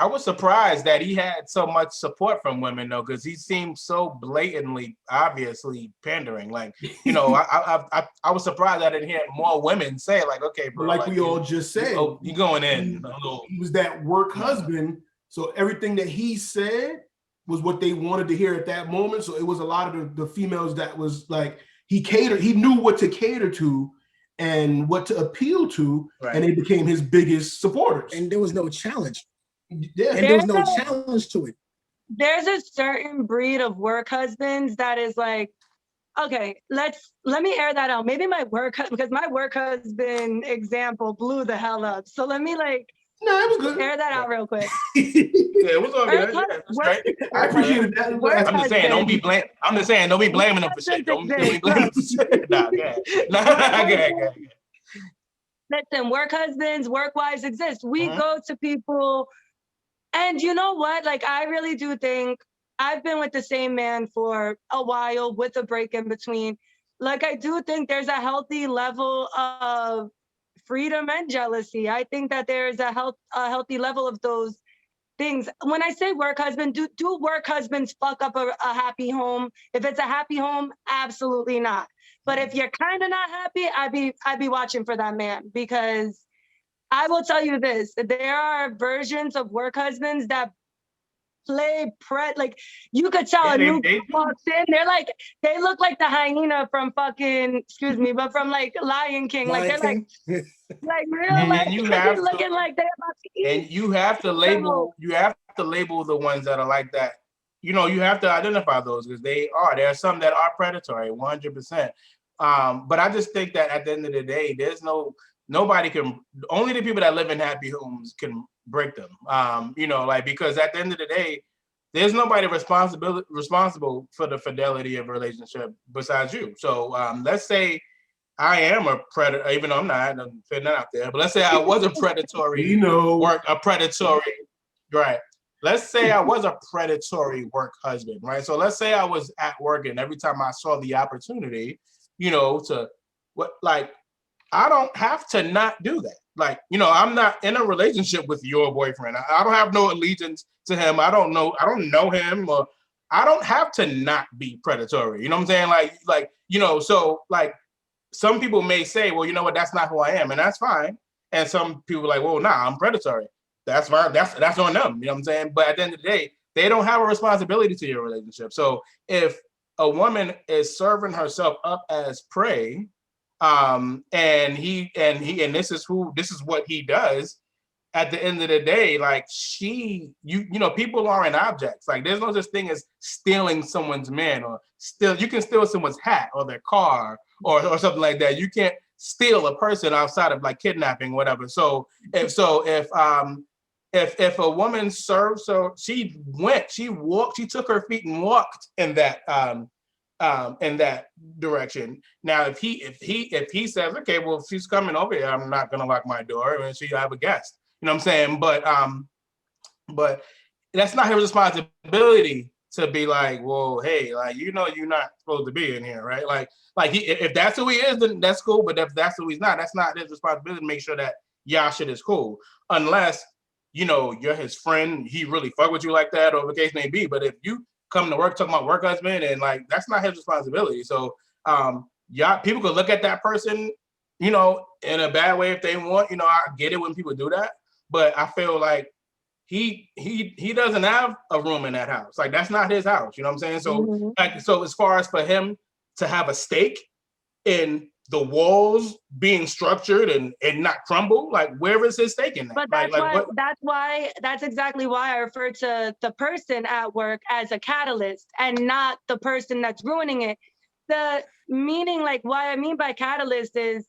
I was surprised that he had so much support from women though, because he seemed so blatantly, obviously pandering. Like, you know, I was surprised I didn't hear more women say like, okay, bro, like we all just said, you going in. He was that work husband, so everything that he said was what they wanted to hear at that moment. So it was a lot of the females that was like he knew what to cater to and what to appeal to, and they became his biggest supporters. And there was no challenge. Yeah, and there was no challenge to it. There's a certain breed of work husbands that is like, okay, let me air that out. Maybe because my work husband example blew the hell up. So let me it was good. Air that out real quick. It was all good. I appreciate that. I'm just saying, don't be blaming them for shit. Don't be blaming them for shit. Nah, Listen, work husbands, work wives exist. We go to people, and you know what? Like, I really do think I've been with the same man for a while with a break in between. Like, I do think there's a healthy level of freedom and jealousy. I think that there's a healthy level of those things. When I say work husband, do work husbands fuck up a happy home? If it's a happy home, absolutely not. But if you're kind of not happy, I'd be watching for that man, because I will tell you this: there are versions of work husbands that play like you could tell a new walks in. They look like the hyena from fucking, excuse me, but from like Lion King. Like they're like real like looking like they're about to eat. And you have to label the ones that are like that. You know, you have to identify those because there are some that are predatory, 100%. But I just think that at the end of the day, there's nobody can, only the people that live in happy homes can break them. You know, like, because at the end of the day, there's nobody responsible for the fidelity of a relationship besides you. So let's say I am a predator, even though I'm not, I'm putting that out there, but let's say I was a predatory right. Let's say I was a predatory work husband, right? So let's say I was at work and every time I saw the opportunity, you know, I don't have to not do that. Like, you know, I'm not in a relationship with your boyfriend. I don't have no allegiance to him. I don't know him, or I don't have to not be predatory. You know what I'm saying? Like, you know, so like some people may say, well, you know what, that's not who I am, and that's fine. And some people are like, well, nah, I'm predatory. That's fine. That's on them. You know what I'm saying? But at the end of the day, they don't have a responsibility to your relationship. So if a woman is serving herself up as prey, and this is what he does, at the end of the day, like you know, people aren't objects. Like, there's no such thing as stealing someone's man, or you can steal someone's hat or their car or something like that. You can't steal a person outside of like kidnapping, whatever. So if a woman serves, so she took her feet and walked in that direction. Now, if he says, okay, well, if she's coming over here, I'm not gonna lock my door and she'll have a guest. You know what I'm saying? But that's not his responsibility to be like, well, hey, like, you know, you're not supposed to be in here, right? Like if that's who he is, then that's cool. But if that's who he's not, that's not his responsibility to make sure that y'all shit is cool. Unless, you know, you're his friend, he really fuck with you like that, or the case may be. But if you come to work talking about work husband, and like, that's not his responsibility. So people could look at that person, you know, in a bad way if they want. You know, I get it when people do that, but I feel like he doesn't have a room in that house. Like, that's not his house. You know what I'm saying? So so as far as for him to have a stake in the walls being structured and not crumble, like, where is his stake in that? But that's exactly why I refer to the person at work as a catalyst and not the person that's ruining it. The meaning, like, what I mean by catalyst is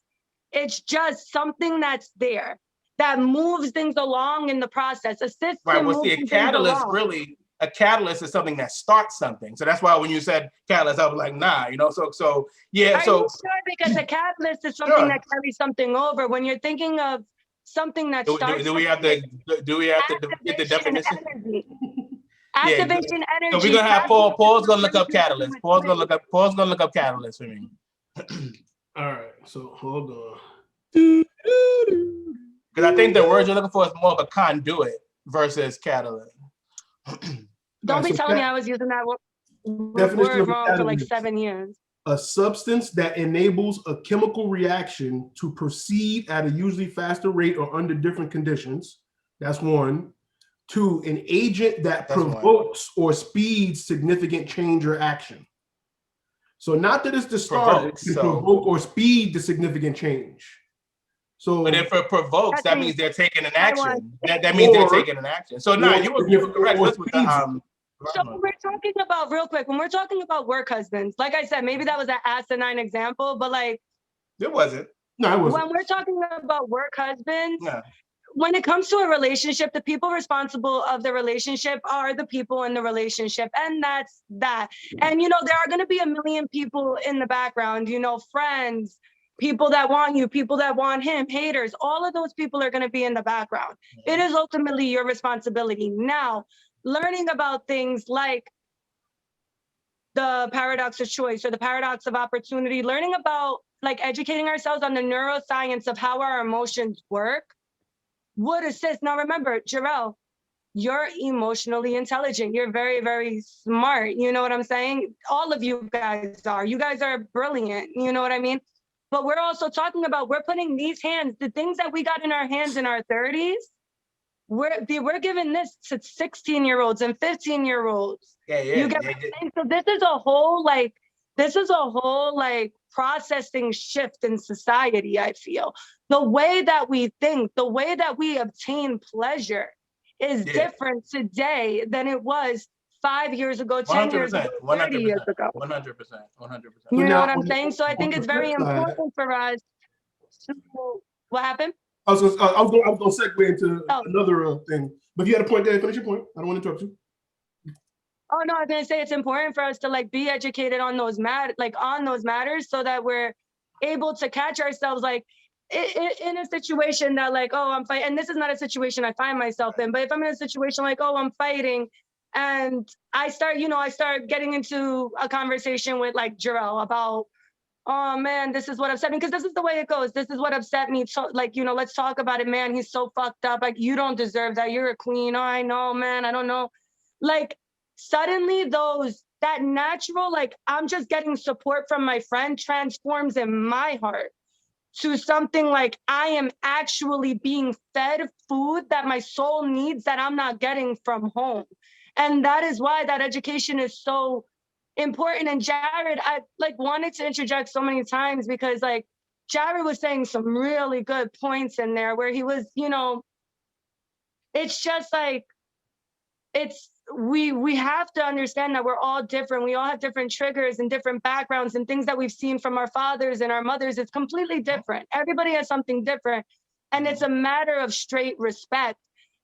it's just something that's there that moves things along in the process. A system right. Well, see, a catalyst really, a catalyst is something that starts something. So that's why when you said catalyst, I was like, nah, you know. So yeah. Are you sure? Because a catalyst is something that carries something over. When you're thinking of something that starts, do we have to get the definition? Energy. Activation energy. So we're gonna have Paul's gonna look up catalyst. Paul's gonna look up catalyst for me. All right, so hold on. Because I think the word you're looking for is more of a conduit versus catalyst. Don't be telling me I was using that word wrong for like 7 years. A substance that enables a chemical reaction to proceed at a usually faster rate or under different conditions. That's one. Two, an agent that provokes or speeds significant change or action. So not that it's the start, it can provoke or speed the significant change. So, but if it provokes, that means they're taking an action. That means they're taking an action. So no, you were correct. With the, so when we're talking about, real quick, when we're talking about work husbands, like I said, maybe that was an asinine example, but like it wasn't. No, it wasn't. When we're talking about work husbands, when it comes to a relationship, the people responsible of the relationship are the people in the relationship. And that's that. And, you know, there are going to be a million people in the background, you know, friends, people that want you, people that want him, haters, all of those people are going to be in the background. It is ultimately your responsibility. Now, learning about things like the paradox of choice or the paradox of opportunity, learning about like educating ourselves on the neuroscience of how our emotions work would assist. Now, remember, Jarrell, you're emotionally intelligent. You're very, very smart. You know what I'm saying? All of you guys are. You guys are brilliant. You know what I mean? But we're also talking about, we're putting these hands, the things that we got in our hands in our 30s, we're giving this to 16-year-olds and 15-year-olds. You get what I'm saying? So this is a whole processing shift in society, I feel. The way that we think, the way that we obtain pleasure is different today than it was 5 years ago, 10 years ago, 30 years ago. 100%. You know what I'm saying? So I think it's very important for us to, what happened? I was going to segue into another thing, but if you had a point there, finish your point. I don't want to interrupt you. Oh no, I was gonna say it's important for us to like be educated on those matters, so that we're able to catch ourselves like in a situation that like, oh, I'm fighting, and this is not a situation I find myself in, but if I'm in a situation like, oh, I'm fighting, and I start getting into a conversation with like Jarrell about, oh man, this is what upset me, because this is the way it goes. This is what upset me. So like, you know, let's talk about it, man. He's so fucked up. Like, you don't deserve that. You're a queen. Oh, I know, man. I don't know. Like, suddenly that natural, like, I'm just getting support from my friend transforms in my heart to something like I am actually being fed food that my soul needs that I'm not getting from home. And that is why that education is so important. And Jared, I like wanted to interject so many times because like Jared was saying some really good points in there where he was, you know, it's just like, we have to understand that we're all different. We all have different triggers and different backgrounds and things that we've seen from our fathers and our mothers. It's completely different. Everybody has something different. And it's a matter of straight respect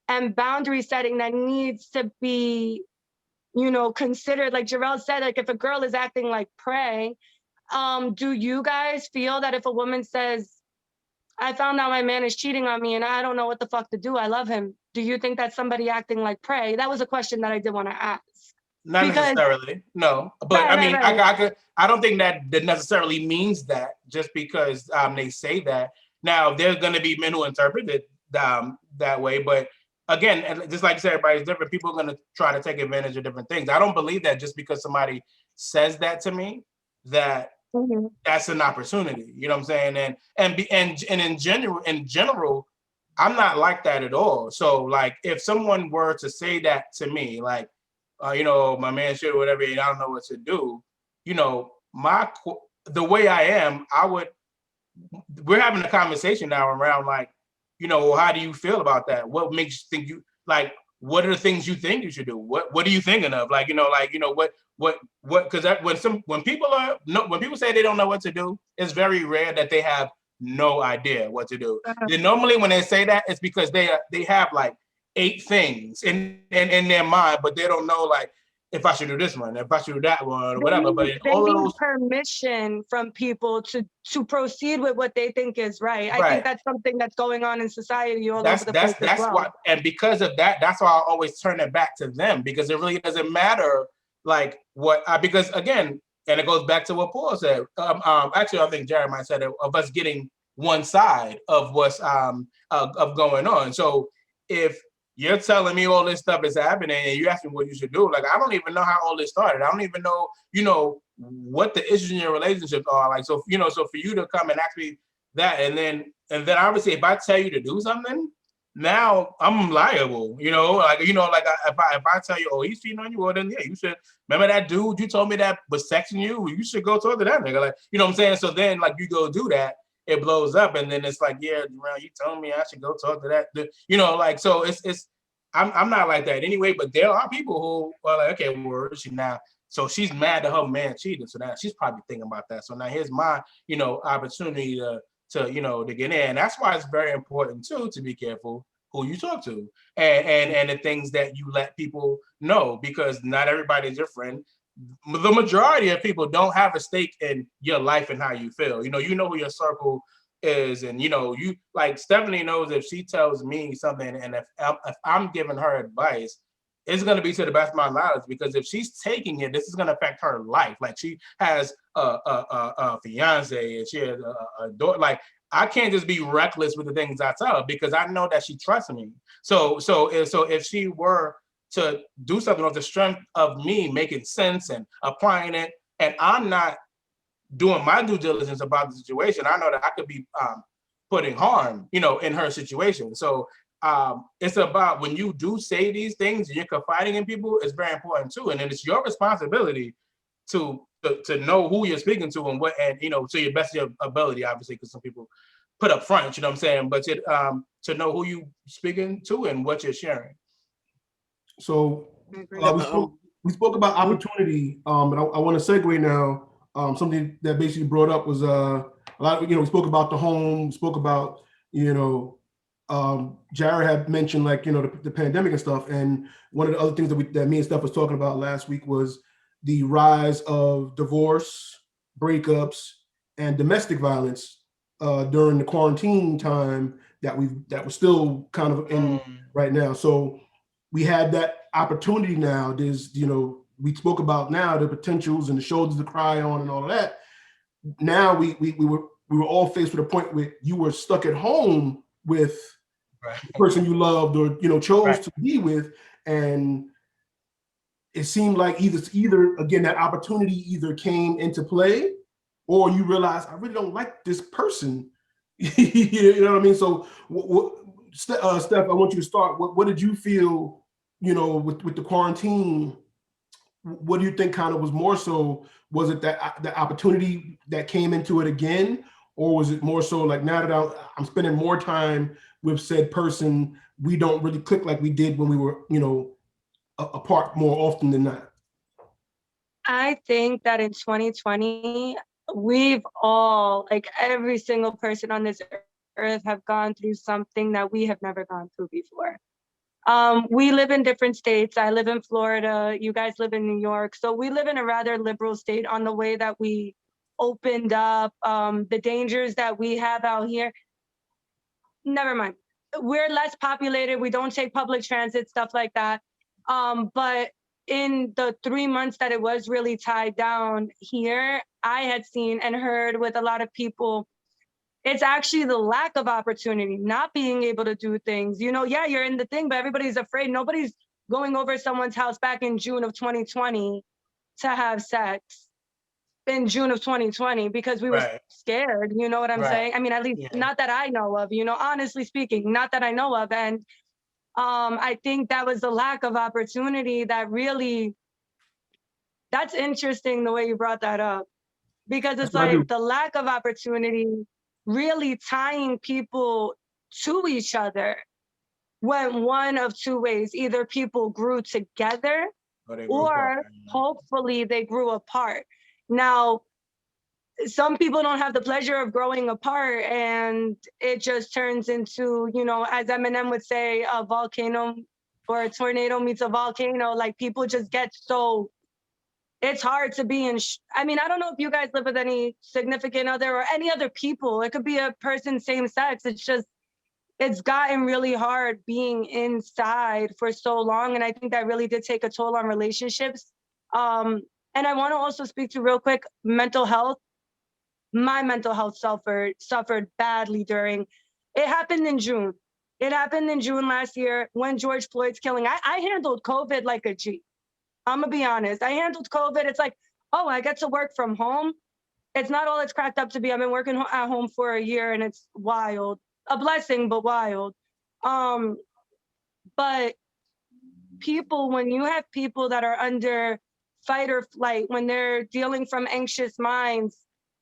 and boundary setting that needs to be, you know, considered. Like Jarrell said, like if a girl is acting like prey, do you guys feel that if a woman says, I found out my man is cheating on me and I don't know what the fuck to do, I love him, do you think that's somebody acting like prey? That was a question that I did want to ask. Not necessarily, no. But I mean, I don't think that necessarily means that just because they say that. Now, there's going to be men who interpret it that way. But again, just like I said, everybody's different. People are going to try to take advantage of different things. I don't believe that just because somebody says that to me, that that's an opportunity. You know what I'm saying? And in general, I'm not like that at all. So like if someone were to say that to me, like, you know, my man should or whatever, and I don't know what to do, you know, the way I am, we're having a conversation now around like, you know, well, how do you feel about that? What makes you think like, what are the things you think you should do? What are you thinking of? Like, you know, because when people say they don't know what to do, it's very rare that they have no idea what to do. Then normally when they say that, it's because they have like 8 things in their mind, but they don't know like if I should do this one, if I should do that one, or whatever. But in They all of need those, permission from people to proceed with what they think is right. I think right. that's something that's going on in society all over the place as That's well. why, and because of that, that's why I always turn it back to them, because it really doesn't matter like what I, because again, and it goes back to what Paul said. Actually, I think Jeremiah said it, of us getting one side of what's of going on. So if you're telling me all this stuff is happening and you ask me what you should do, like I don't even know how all this started. I don't even know, what the issues in your relationships are like. So so for you to come and ask me that, and then obviously if I tell you to do something, now I'm liable. If I tell you, oh, he's cheating on you, well then yeah, you should remember that dude you told me that was sexing you. You should go talk to that nigga. Like, you know what I'm saying? So then like you go do that, it blows up, and then it's like, yeah, you told me I should go talk to that. So it's I'm not like that anyway. But there are people who are like, okay, where is she now? So she's mad that her man cheated. So now she's probably thinking about that. So now here's my opportunity to get in. And that's why it's very important too to be careful who you talk to and the things that you let people know, because not everybody's your friend. The majority of people don't have a stake in your life and how you feel. You know who your circle is, and you like Stephanie knows if she tells me something, and if I'm giving her advice, it's going to be to the best of my knowledge, because if she's taking it, this is going to affect her life. Like she has a fiance and she has a daughter. Like I can't just be reckless with the things I tell her, because I know that she trusts me. So if she were to do something with the strength of me making sense and applying it, and I'm not doing my due diligence about the situation, I know that I could be putting harm, in her situation. So it's about when you do say these things and you're confiding in people, it's very important too. And then it's your responsibility to know who you're speaking to and what, and to your best of your ability, obviously, because some people put up front, you know what I'm saying, but to know who you speaking to and what you're sharing. So we spoke about opportunity, but I want to segue now. Something that basically brought up was a lot of, we spoke about the home, spoke about, Jared had mentioned like, the pandemic and stuff. And one of the other things that me and Steph was talking about last week was the rise of divorce, breakups, and domestic violence during the quarantine time that we're still kind of in right now. So we had that opportunity now. There's, we spoke about now the potentials and the shoulders to cry on and all of that. Now we were all faced with a point where you were stuck at home with the person you loved or chose to be with, and it seemed like either again that opportunity either came into play, or you realize I really don't like this person. You know what I mean? So, Steph, I want you to start. What did you feel? With the quarantine, what do you think kind of was more so? Was it that the opportunity that came into it again, or was it more so like now that I'm spending more time with said person, we don't really click like we did when we were, apart more often than not? I think that in 2020, we've all, like every single person on this earth, have gone through something that we have never gone through before. We live in different states. I live in Florida. You guys live in New York. So we live in a rather liberal state on the way that we opened up, the dangers that we have out here. Never mind. We're less populated. We don't take public transit, stuff like that. But in the 3 months that it was really tied down here, I had seen and heard with a lot of people, it's actually the lack of opportunity, not being able to do things. Yeah, you're in the thing, but everybody's afraid. Nobody's going over someone's house back in June of 2020 to have sex in June of 2020 because we were scared. You know what I'm saying? I mean, at least not that I know of, honestly speaking, not that I know of. And I think that was the lack of opportunity that really, that's interesting the way you brought that up, because it's like the lack of opportunity really tying people to each other went one of two ways. Either people grew together or hopefully they grew apart. Now, some people don't have the pleasure of growing apart, and it just turns into, you know, as Eminem would say, a volcano or a tornado meets a volcano. Like, people just get so, it's hard to be in. I mean, I don't know if you guys live with any significant other or any other people. It could be a person same sex. It's just, it's gotten really hard being inside for so long. And I think that really did take a toll on relationships. And I want to also speak to real quick mental health. My mental health suffered badly during, it happened in June. It happened in June last year when George Floyd's killing. I handled COVID like a G. I'm gonna be honest. I handled COVID. It's like, oh, I get to work from home. It's not all it's cracked up to be. I've been working at home for a year and it's wild. A blessing, but wild. But people, when you have people that are under fight or flight, when they're dealing from anxious minds,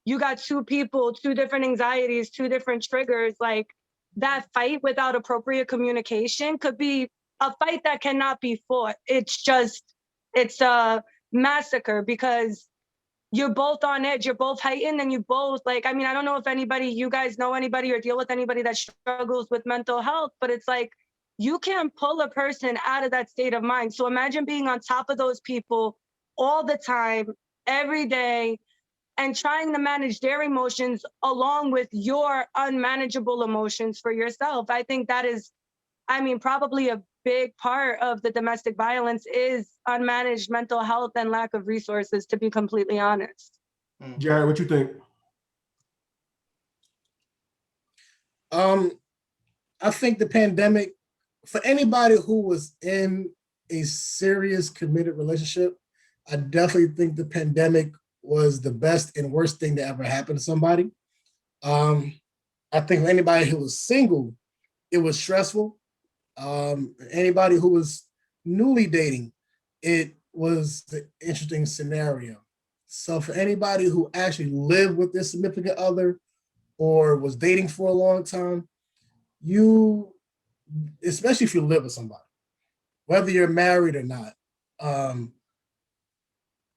you got two people, two different anxieties, two different triggers. Like, that fight without appropriate communication could be a fight that cannot be fought. It's a massacre because you're both on edge, you're both heightened, and you both, like, I mean, I don't know if you guys know anybody or deal with anybody that struggles with mental health, but it's like, you can't pull a person out of that state of mind. So imagine being on top of those people all the time, every day, and trying to manage their emotions along with your unmanageable emotions for yourself. I think that is, I mean, probably a big part of the domestic violence is unmanaged mental health and lack of resources, to be completely honest. Jared, what you think? I think the pandemic, for anybody who was in a serious committed relationship, I definitely think the pandemic was the best and worst thing that ever happened to somebody. I think for anybody who was single, it was stressful. Anybody who was newly dating, it was an interesting scenario. So for anybody who actually lived with their significant other or was dating for a long time, especially if you live with somebody, whether you're married or not,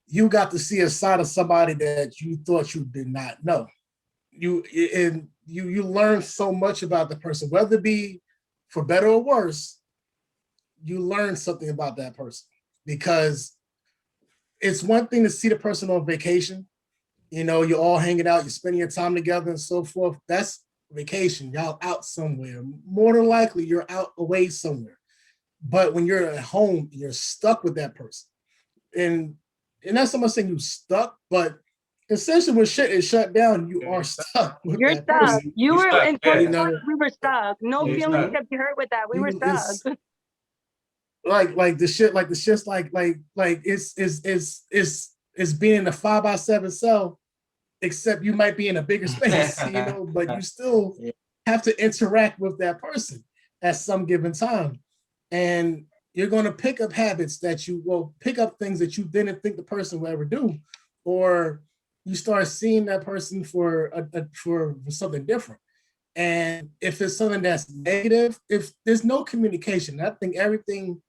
you got to see a side of somebody that you thought you did not know. You learn so much about the person, whether it be for better or worse. You learn something about that person, because it's one thing to see the person on vacation. You know, you're all hanging out, you're spending your time together and so forth. That's vacation. Y'all out somewhere. More than likely, you're out away somewhere. But when you're at home, you're stuck with that person. And that's so much saying you stuck, but essentially when shit is shut down, you are stuck with You're that stuck. person. You were stuck, in yeah. You know, we were stuck. No You're feelings stuck. kept you hurt with that. We were it's stuck. like the shit, like it's being in a 5x7 cell, except you might be in a bigger space, you know, but you still have to interact with that person at some given time. And you're going to pick up habits that you will pick up things that you didn't think the person would ever do, or you start seeing that person for something different. And if it's something that's negative, if there's no communication, I think everything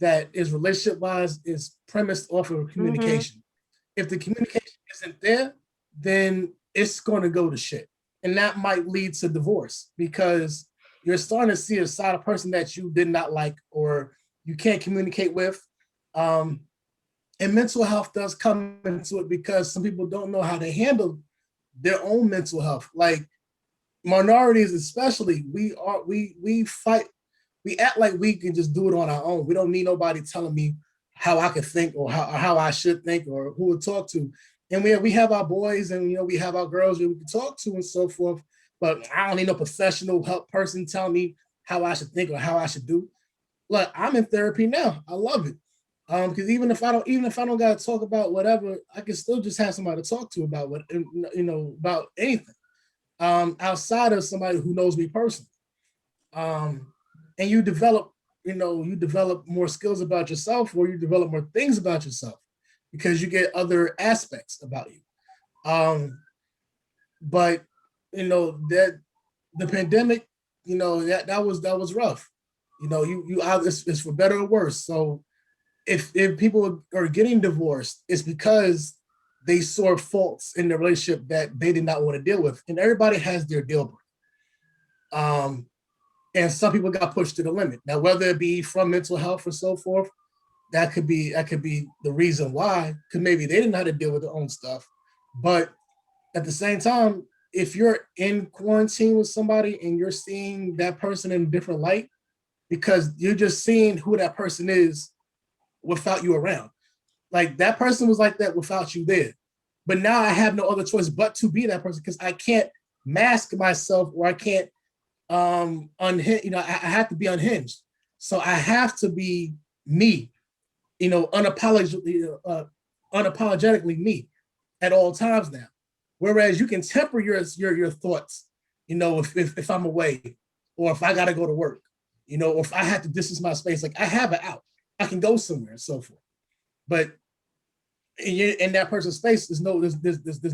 that is relationship wise is premised off of communication. If the communication isn't there, then it's going to go to shit. And that might lead to divorce, because you're starting to see a side of person that you did not like or you can't communicate with. And mental health does come into it, because some people don't know how to handle their own mental health. Like minorities especially, we fight, we act like we can just do it on our own. We don't need nobody telling me how I can think or how I should think or who to talk to. And we have our boys and, you know, we have our girls that we can talk to and so forth, but I don't need no professional help person telling me how I should think or how I should do. Look, I'm in therapy now. I love it. Because even if I don't gotta talk about whatever, I can still just have somebody to talk to about what, you know, about anything. Outside of somebody who knows me personally. And you develop more skills about yourself, or you develop more things about yourself because you get other aspects about you. But you know, that the pandemic, you know, that was rough. You know, it's for better or worse. So if people are getting divorced, it's because they saw faults in the relationship that they did not want to deal with. And everybody has their deal breaker. And some people got pushed to the limit. Now, whether it be from mental health or so forth, that could be the reason why, because maybe they didn't know how to deal with their own stuff. But at the same time, if you're in quarantine with somebody and you're seeing that person in a different light, because you're just seeing who that person is without you around. Like that person was like that without you there. But now I have no other choice but to be that person because I can't mask myself or I can't unhinge, I have to be unhinged. So I have to be me, unapologetically me at all times now. Whereas you can temper your thoughts, if I'm away or if I got to go to work, or if I have to distance my space, like I have it out, I can go somewhere and so forth. But in that person's space, there's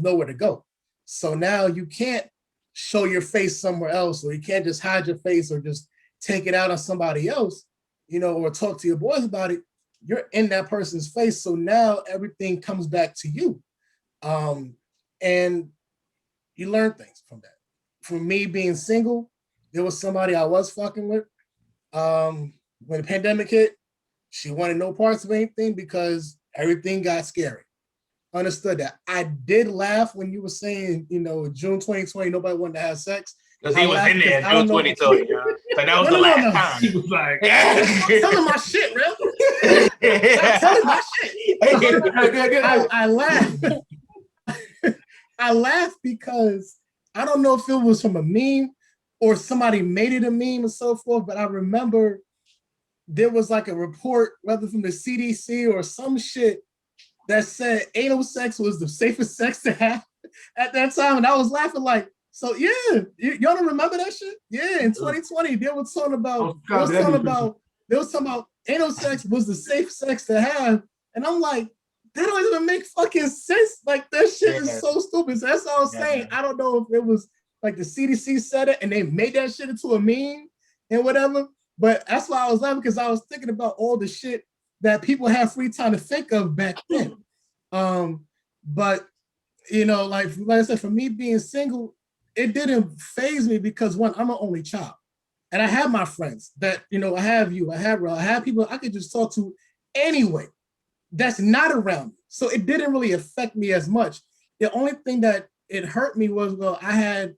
nowhere to go. So now you can't show your face somewhere else, or you can't just hide your face or just take it out on somebody else, or talk to your boys about it. You're in that person's face. So now everything comes back to you. And you learn things from that. For me being single, there was somebody I was fucking with. When the pandemic hit, she wanted no parts of anything because everything got scary. Understood that. I did laugh when you were saying, June 2020, nobody wanted to have sex. Because he was in there in June 2020. Like that was the last time. He was like, stop telling my shit, real. Stop telling my shit. I laughed. I laughed because I don't know if it was from a meme or somebody made it a meme and so forth, but I remember there was like a report, whether from the CDC or some shit, that said anal sex was the safest sex to have at that time. And I was laughing like, so yeah, y'all don't remember that shit? Yeah, in 2020, they were talking about anal sex was the safe sex to have. And I'm like, that don't even make fucking sense. Like that shit is so stupid. So that's all I was saying. I don't know if it was like the CDC said it and they made that shit into a meme and whatever. But that's why I was laughing, because I was thinking about all the shit that people had free time to think of back then. But like I said, for me being single, it didn't faze me because one, I'm an only child. And I have my friends that, I have you, I have Ro, I have people I could just talk to anyway that's not around me. So it didn't really affect me as much. The only thing that it hurt me was, well, I had,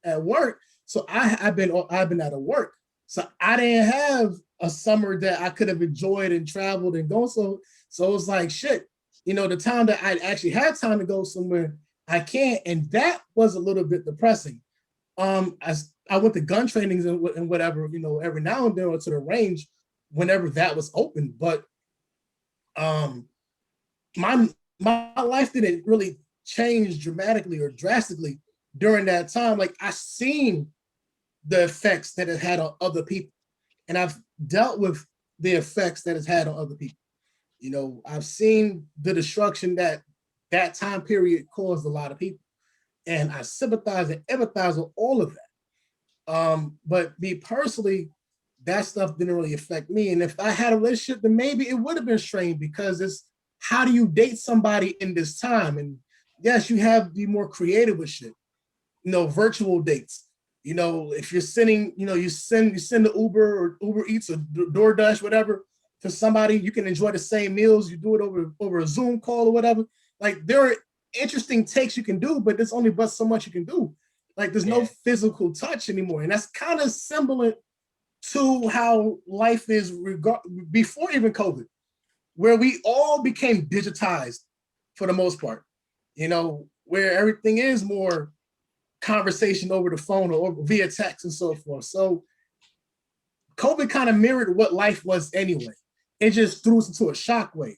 at work. So I've been out of work. So I didn't have a summer that I could have enjoyed and traveled and gone. So it was like, shit, the time that I actually had time to go somewhere, I can't. And that was a little bit depressing. I went to gun trainings and whatever, every now and then, or to the range whenever that was open. But my life didn't really change dramatically or drastically during that time. Like I seen the effects that it had on other people, and I've dealt with the effects that it's had on other people. I've seen the destruction that time period caused a lot of people, and I sympathize and empathize with all of that. But me personally, that stuff didn't really affect me. And if I had a relationship, then maybe it would have been strained, because it's how do you date somebody in this time? And yes, you have to be more creative with shit. Virtual dates. If you're sending, you send the Uber or Uber Eats or DoorDash, whatever, to somebody, you can enjoy the same meals. You do it over a Zoom call or whatever. Like there are interesting takes you can do, but there's only but so much you can do. Like there's no physical touch anymore. And that's kind of similar to how life is before even COVID, where we all became digitized for the most part, where everything is more conversation over the phone or via text and so forth. So COVID kind of mirrored what life was anyway. It just threw us into a shockwave.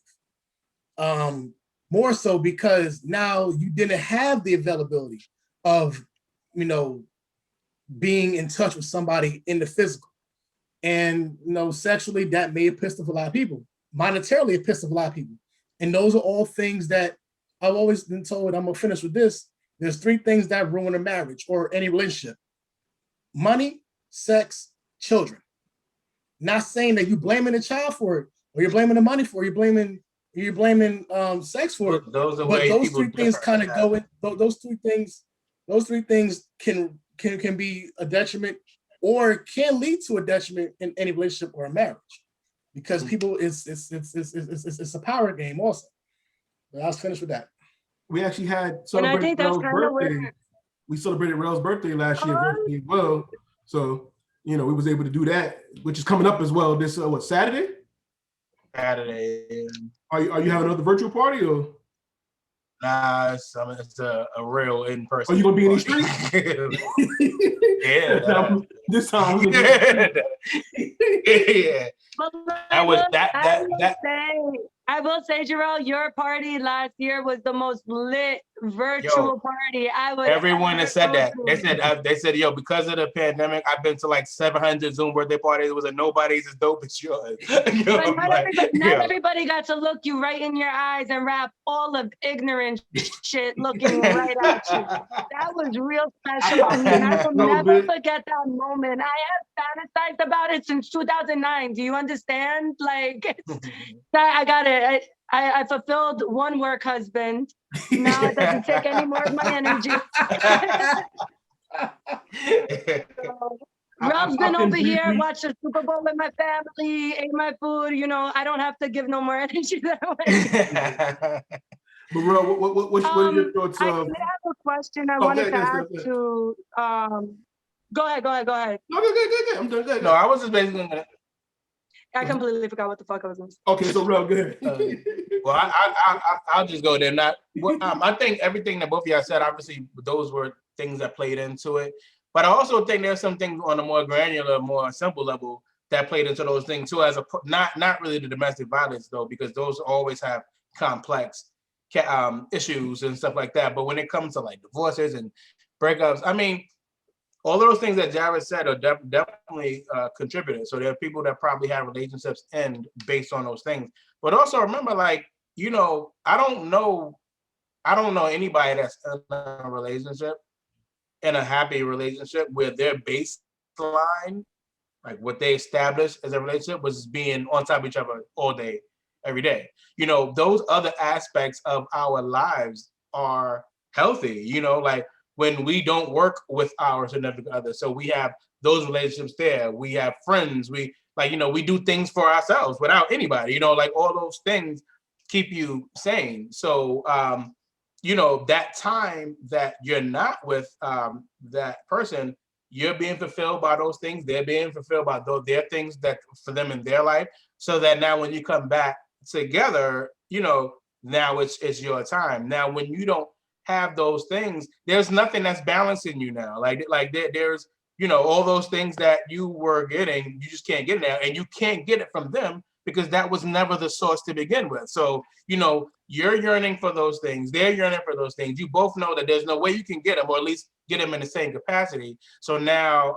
More so because now you didn't have the availability of, being in touch with somebody in the physical. And, sexually, that may have pissed off a lot of people. Monetarily, it pissed off a lot of people. And those are all things that I've always been told. I'm going to finish with this. There's 3 things that ruin a marriage or any relationship: money, sex, children. Not saying that you're blaming the child for it, or you're blaming the money for it, you're blaming You're blaming sex for it. Those are But ways those people three things differ. kind of go in. Those three things can be a detriment or can lead to a detriment in any relationship or a marriage, because people it's a power game also. But I was finished with that. We actually had And I celebrated think that's Rel's kind of birthday. where. We celebrated Rel's birthday last year Oh. virtually as well. So, you know, we was able to do that, which is coming up as well. This Saturday? Saturday. Are you having another virtual party or? Nah, it's a real in person. Are you gonna be in these streets? Yeah. This time. Yeah. But That was that. I will say, Jarrell, your party last year was the most lit virtual party I would. Everyone has said that. They said, yo, because of the pandemic, I've been to like 700 Zoom birthday parties. It was nobody's as dope as yours. But not everybody got to look you right in your eyes and rap all of ignorant shit looking right at you. That was real special to me. I will never forget that moment. I have fantasized about it since 2009. Do you understand? Like, I got it. I fulfilled one work husband. Now it doesn't take any more of my energy. Rob's been over here, watched the Super Bowl with my family, ate my food. You know, I don't have to give no more energy that way. But Ro, what are your thoughts? I have a question I wanted to ask to. Go ahead. No, good. I'm done. Good. No, I was just basically gonna. I completely forgot what the fuck I was going to say. Okay, so Ro, go ahead. Well, I'll just go there. I think everything that both of y'all said, obviously, those were things that played into it. But I also think there's some things on a more granular, more simple level that played into those things too. As not really the domestic violence though, because those always have complex issues and stuff like that. But when it comes to like divorces and breakups, I mean, all of those things that Jared said are definitely contributed. So there are people that probably had relationships end based on those things. But also remember, like, you know, I don't know anybody that's in a relationship, in a happy relationship, where their baseline, like what they established as a relationship, was being on top of each other all day, every day. You know, those other aspects of our lives are healthy, you know, like when we don't work with our significant other. So we have those relationships there. We have friends. We we do things for ourselves without anybody, you know, like all those things keep you sane. So, you know, that time that you're not with that person, you're being fulfilled by those things. They're being fulfilled by their things that for them in their life. So that now when you come back together, you know, now it's your time. Now, when you don't have those things, there's nothing that's balancing you now. Like there's, you know, all those things that you were getting, you just can't get it now, and you can't get it from them because that was never the source to begin with. So, you know, you're yearning for those things. They're yearning for those things. You both know that there's no way you can get them, or at least get them in the same capacity. So now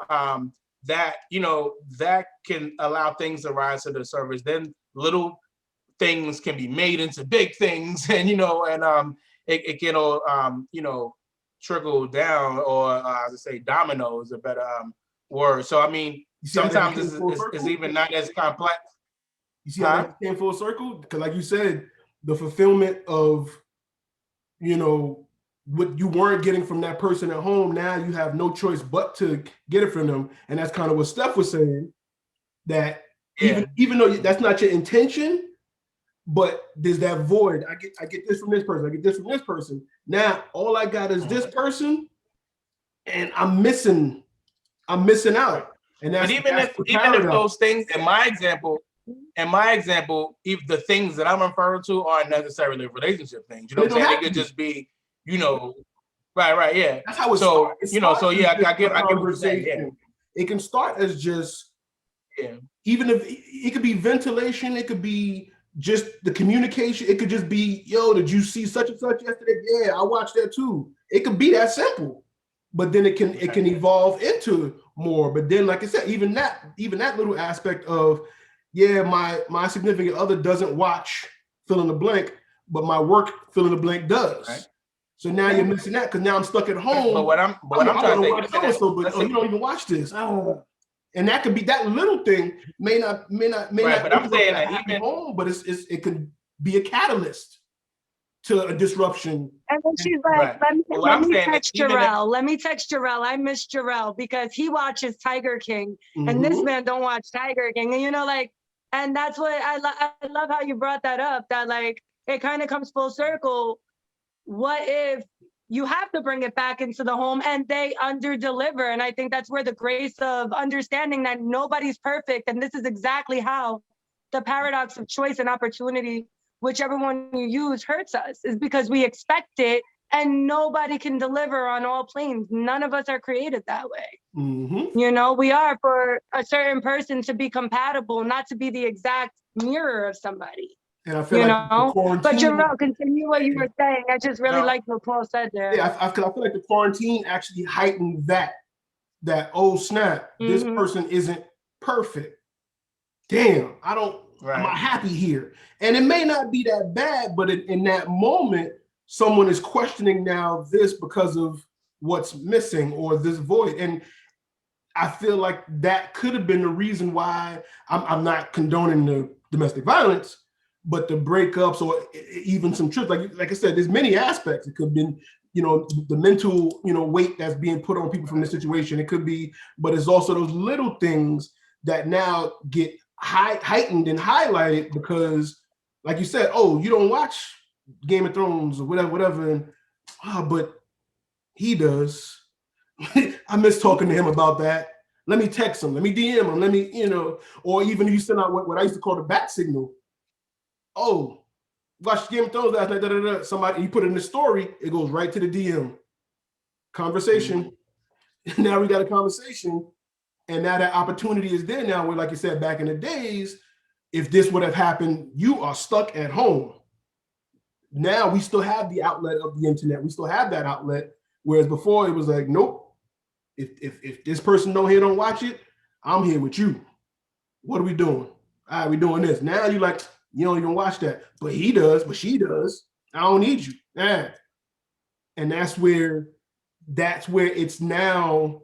that, you know, that can allow things to rise to the surface. Then little things can be made into big things, and, you know, and it can all, you know, trickle down, or as I say, domino is a better word. So, I mean, sometimes it's even not as complex. You see how that came full circle? Because like you said, the fulfillment of, you know, what you weren't getting from that person at home, now you have no choice but to get it from them. And that's kind of what Steph was saying, that even though that's not your intention, but there's that void. I get this from this person. I get this from this person. Now all I got is this person, and I'm missing out. And that's, but even if those things, in my example, if the things that I'm referring to aren't necessarily relationship things, you know what I'm saying? It could just be, you know, right, yeah. That's how it starts. You know, so yeah, I get what you're saying. Yeah. It can start as just, even if it could be ventilation, it could be just the communication. It could just be, yo, did you see such and such yesterday? Yeah, I watched that too. It could be that simple, but then it can evolve into more. But then, like I said, even that little aspect of, yeah, my significant other doesn't watch fill in the blank, but my work fill in the blank does. Right. So now you're missing that because now I'm stuck at home. But what I'm trying to watch so, but you don't even watch this. And that could be that little thing may not. Right, but I'm saying that even home, but it could be a catalyst to a disruption. And then she's like, Right. let me text Jarrell. Let me text Jarrell. I miss Jarrell because he watches Tiger King and this man don't watch Tiger King. And, you know, like, and that's what I love how you brought that up, that like, it kind of comes full circle. What if you have to bring it back into the home and they under-deliver? And I think that's where the grace of understanding that nobody's perfect. And this is exactly how the paradox of choice and opportunity, whichever one you use, hurts us, is because we expect it and nobody can deliver on all planes. None of us are created that way. You know, we are for a certain person to be compatible, not to be the exact mirror of somebody. And I feel you like know, the quarantine, but Jarrell, continue what you were saying. I just really like what Paul said there. Yeah, I feel like the quarantine actually heightened that oh snap, this person isn't perfect. Damn, I'm not happy here. And it may not be that bad, but in that moment, someone is questioning now this because of what's missing or this void. And I feel like that could have been the reason why I'm not condoning the domestic violence, but the breakups or even some trips, like I said, there's many aspects. It could have been, you know, the mental, you know, weight that's being put on people from this situation. It could be, but it's also those little things that now get heightened and highlighted because, like you said, oh, you don't watch Game of Thrones or whatever, and but he does. I miss talking to him about that. Let me text him. Let me DM him. Let me, you know, or even you send out what I used to call the bat signal. Oh, watched Game of Thrones last night. Somebody, you put it in the story, it goes right to the DM. Conversation. Now we got a conversation, and now that opportunity is there now. Where, like you said, back in the days, if this would have happened, you are stuck at home. Now we still have the outlet of the internet. We still have that outlet. Whereas before it was like, nope. If this person don't watch it, I'm here with you. What are we doing? All right, we doing this. Now you like, you don't even watch that, but he does, but she does. I don't need you. Yeah. And that's where it's now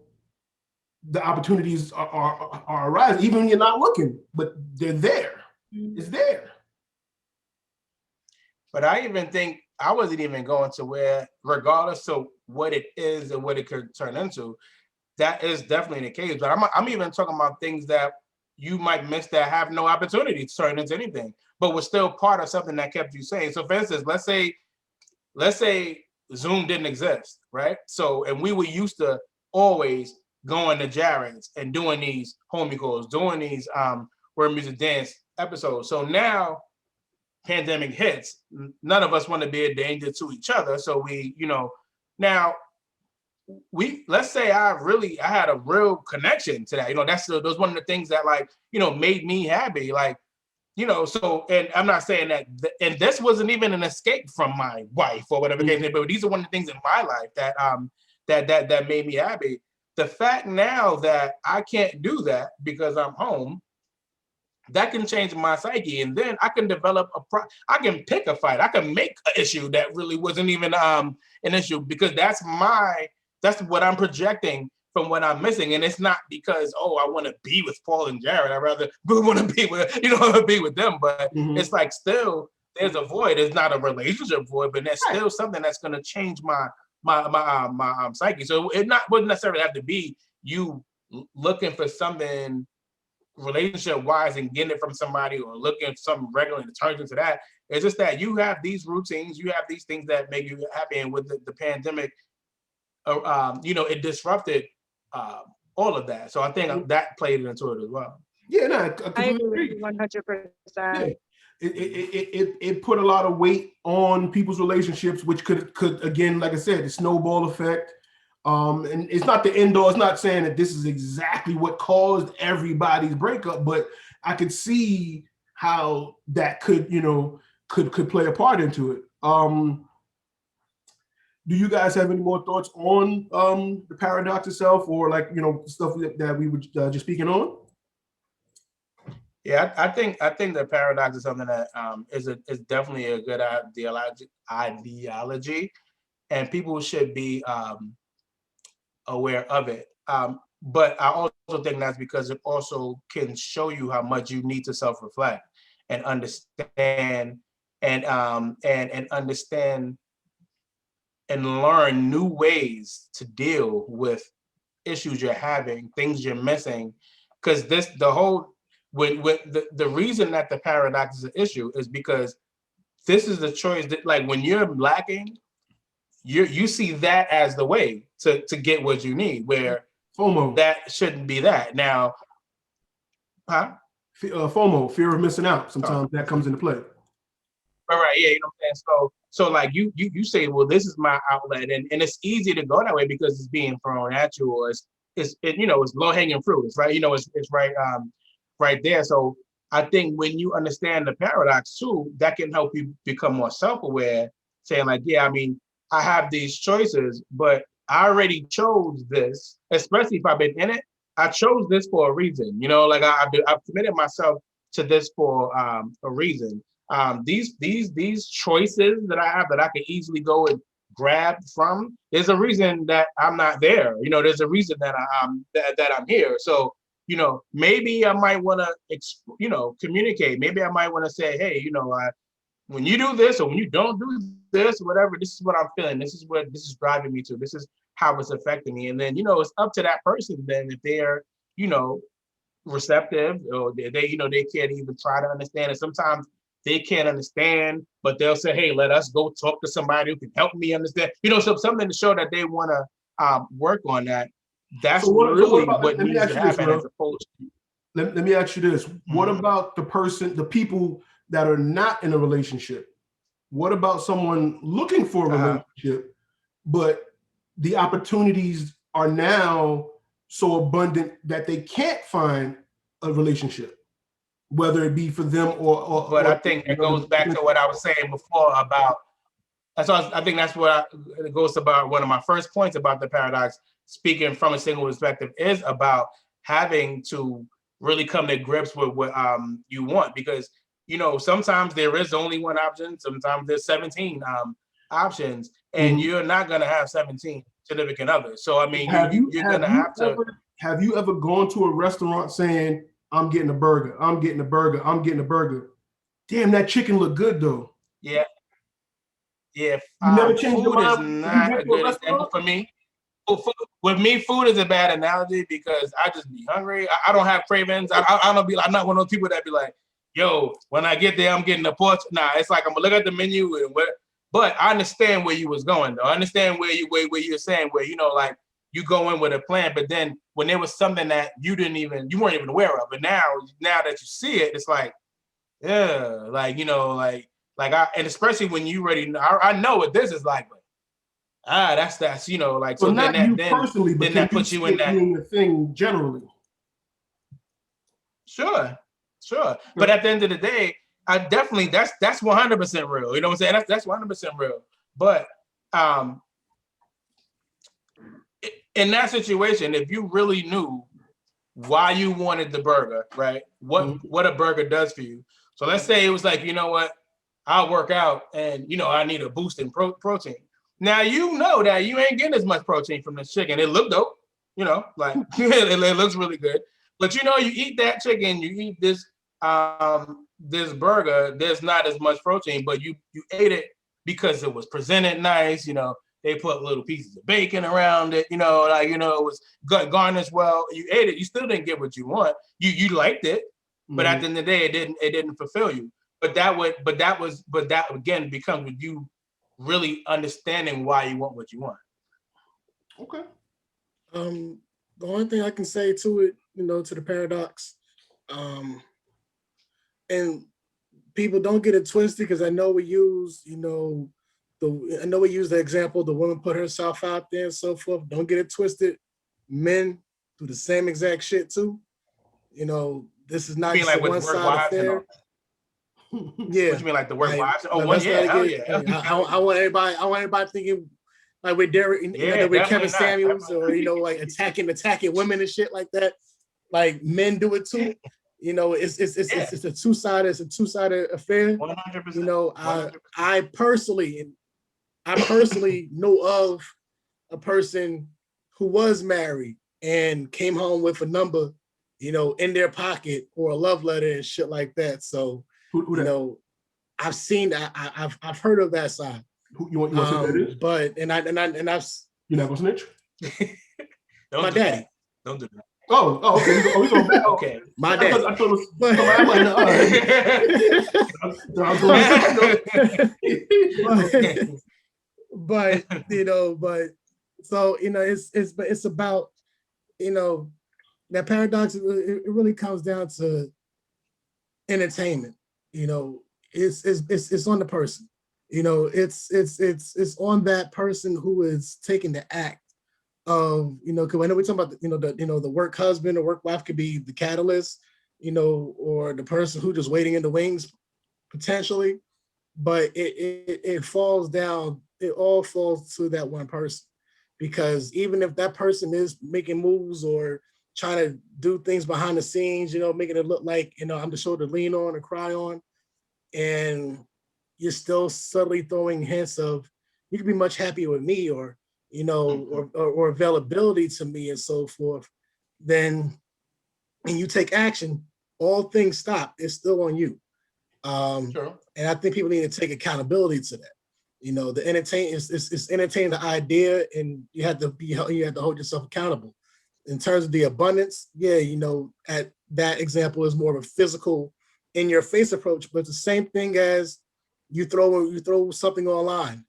the opportunities are arising, even when you're not looking, but they're there. It's there. But I even think I wasn't even going to where, regardless of what it is and what it could turn into, that is definitely the case. But I'm even talking about things that you might miss that have no opportunity to turn into anything, but was still part of something that kept you sane. So for instance, let's say Zoom didn't exist, right? So, and we were used to always going to Jared's and doing these homie calls, doing these Word Music Dance episodes. So now pandemic hits, none of us want to be a danger to each other. So we, you know, now let's say I had a real connection to that. You know, that's one of the things that, like, you know, made me happy. Like, you know, so, and I'm not saying that, and this wasn't even an escape from my wife or whatever case, but these are one of the things in my life that that made me happy. The fact now that I can't do that because I'm home, that can change my psyche, and then I can develop I can pick a fight. I can make an issue that really wasn't even an issue, because that's what I'm projecting from what I'm missing. And it's not because, oh, I want to be with Paul and Jared. I rather want to be with, be with them. But it's like, still, there's a void. It's not a relationship void, but there's still something that's going to change my psyche. So it wouldn't necessarily have to be you looking for something relationship wise and getting it from somebody, or looking for something regular and it turns into that. It's just that you have these routines, you have these things that make you happy. And with the pandemic, it disrupted all of that. So I think that played into it as well. Yeah, no, I agree 100%. Yeah. It put a lot of weight on people's relationships, which could again, like I said, the snowball effect. And it's not the end all. It's not saying that this is exactly what caused everybody's breakup, but I could see how that could play a part into it. Do you guys have any more thoughts on the paradox itself, or stuff that we were just speaking on? Yeah, I think the paradox is something that is definitely a good ideology, and people should be aware of it. But I also think that's because it also can show you how much you need to self-reflect and understand and understand and learn new ways to deal with issues you're having, things you're missing. Because the reason that the paradox is an issue is because this is the choice that, like, when you're lacking, you see that as the way to get what you need, where FOMO. that shouldn't be that. Now, FOMO, fear of missing out. Sometimes that comes into play. Right, yeah, you know what I'm saying? So like you say, well, this is my outlet, and it's easy to go that way because it's being thrown at you, or it's low hanging fruit. It's right, it's right there. So I think when you understand the paradox too, that can help you become more self-aware, saying like, yeah, I mean, I have these choices, but I already chose this, especially if I've been in it. I chose this for a reason, like I've committed myself to this for a reason. These choices that I have that I can easily go and grab from, there's a reason that I'm not there. There's a reason that I'm here. So, maybe I might want to, communicate. Maybe I might want to say, hey, when you do this or when you don't do this or whatever, this is what I'm feeling. This is driving me to. This is how it's affecting me. And then, it's up to that person then if they're, receptive, or they can't even try to understand it. Sometimes they can't understand, but they'll say, hey, let us go talk to somebody who can help me understand. So something to show that they want to work on that. That's what needs to happen as opposed to. Let me ask you this. What about the people that are not in a relationship? What about someone looking for a relationship, but the opportunities are now so abundant that they can't find a relationship, whether it be for them or but I think it goes back to what I was saying before about. I think that's what it goes about. One of my first points about the paradox, speaking from a single perspective, is about having to really come to grips with what you want, because sometimes there is only one option. Sometimes there's 17 options, and you're not gonna have 17 significant others. So I mean, you're gonna have to. Have you ever gone to a restaurant saying, I'm getting a burger, I'm getting a burger, I'm getting a burger? Damn, that chicken look good though. Yeah. Yeah. You never changed your food mind? is not a good example for me. With me, food is a bad analogy because I just be hungry. I don't have cravings. I'm not one of those people that be like, yo, when I get there, I'm getting a porch. Nah, it's like I'm gonna look at the menu and what. But I understand where you was going though. I understand where you're saying where like you go in with a plan, but then when there was something that you weren't even aware of, but now that you see it, it's like, yeah, like and especially when you already know, I know what this is like, but that's like, so not then you personally, but then that puts you in that the thing generally. Sure. But at the end of the day, I definitely that's 100% real. You know what I'm saying? That's 100% real. But in that situation, if you really knew why you wanted the burger, right? What a burger does for you. So let's say it was like, you know what? I'll work out and I need a boost in protein. Now you know that you ain't getting as much protein from this chicken. It looked dope, like it looks really good. But you eat that chicken, you eat this this burger, there's not as much protein, but you ate it because it was presented nice, they put little pieces of bacon around it, it was garnished well. You ate it, you still didn't get what you want. You liked it, but at the end of the day, it didn't fulfill you. But that again becomes with you really understanding why you want what you want. Okay. The only thing I can say to it, to the paradox, and people don't get it twisted, because I know we use, the example, the woman put herself out there and so forth. Don't get it twisted. Men do the same exact shit too. This is not just like a one-side affair. Yeah. What you mean, like the work wives? Oh, hell yeah. I want everybody thinking like we're Kevin Samuels, or like attacking women and shit like that. Like, men do it too. It's a two-sided affair. 100%. I personally know of a person who was married and came home with a number, in their pocket, or a love letter and shit like that. So, I've seen, I've heard of that side. Who you want to say who that is? But and I've You're not gonna snitch? my daddy. Don't do that. Oh, okay. We going back. Okay. My daddy. I thought it was I'm like, all right. but so it's about, that paradox. It really comes down to entertainment. It's on the person. It's on that person who is taking the act of, because I know we're talking about the work husband or work wife could be the catalyst, or the person who just waiting in the wings potentially, but it falls down. It all falls to that one person, because even if that person is making moves or trying to do things behind the scenes, making it look like I'm the shoulder to lean on or cry on, and you're still subtly throwing hints of you could be much happier with me, or or availability to me and so forth, then and you take action, all things stop. It's still on you. Sure. And I think people need to take accountability to that. The entertain is entertaining the idea, and you have to hold yourself accountable. In terms of the abundance, at that example is more of a physical, in your face approach, but it's the same thing as you throw something online,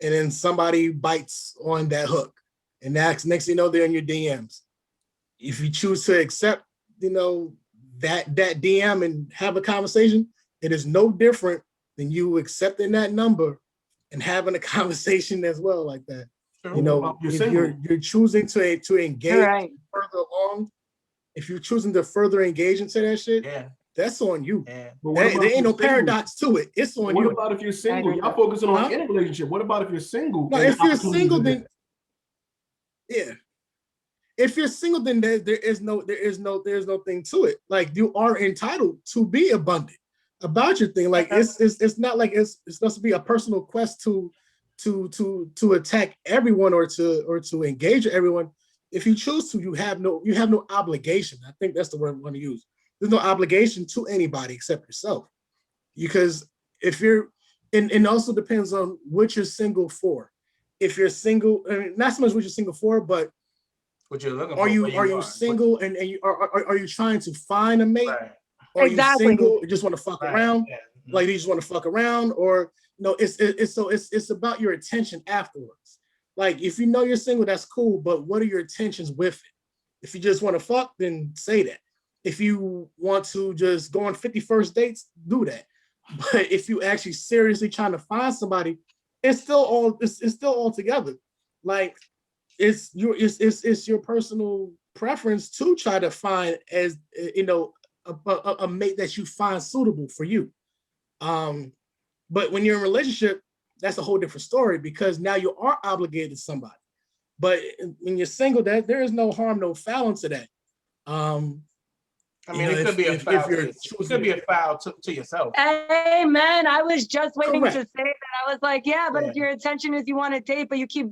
and then somebody bites on that hook, and next thing you know, they're in your DMs. If you choose to accept, that DM and have a conversation, it is no different than you accepting that number and having a conversation as well like that. Sure. If you're choosing to engage further along, if you're choosing to further engage into that shit, that's on you. Yeah. There ain't no paradox to it. It's on you. What about if you're single? Y'all focusing on any relationship. What about if you're single? No, if you're single, then if you're single, then there's no thing to it. Like, you are entitled to be abundant about your thing. Like, it's not like it's supposed to be a personal quest to attack everyone or to engage everyone. If you choose to, you have no obligation. I think that's the word I'm going to use. There's no obligation to anybody except yourself. Because if you're, and it also depends on what you're single for. If you're single, I mean, not so much what you're single for, but what you're looking for. Are you single and you are you trying to find a mate? Right. Or are you single? You just want to fuck around? Yeah. Like, you just want to fuck around, or it's about your attention afterwards. Like, if you know you're single, that's cool, but what are your intentions with it? If you just want to fuck, then say that. If you want to just go on 51st dates, do that. But if you actually seriously trying to find somebody, it's still all together. Like, it's your personal preference to try to find a mate that you find suitable for you. But when you're in a relationship, that's a whole different story, because now you are obligated to somebody. But when you're single, that there is no harm, no foul into that. I mean, it could be a foul. It could be a foul to yourself. Amen. I was just waiting to say that. I was like, but if your intention is you want to date, but you keep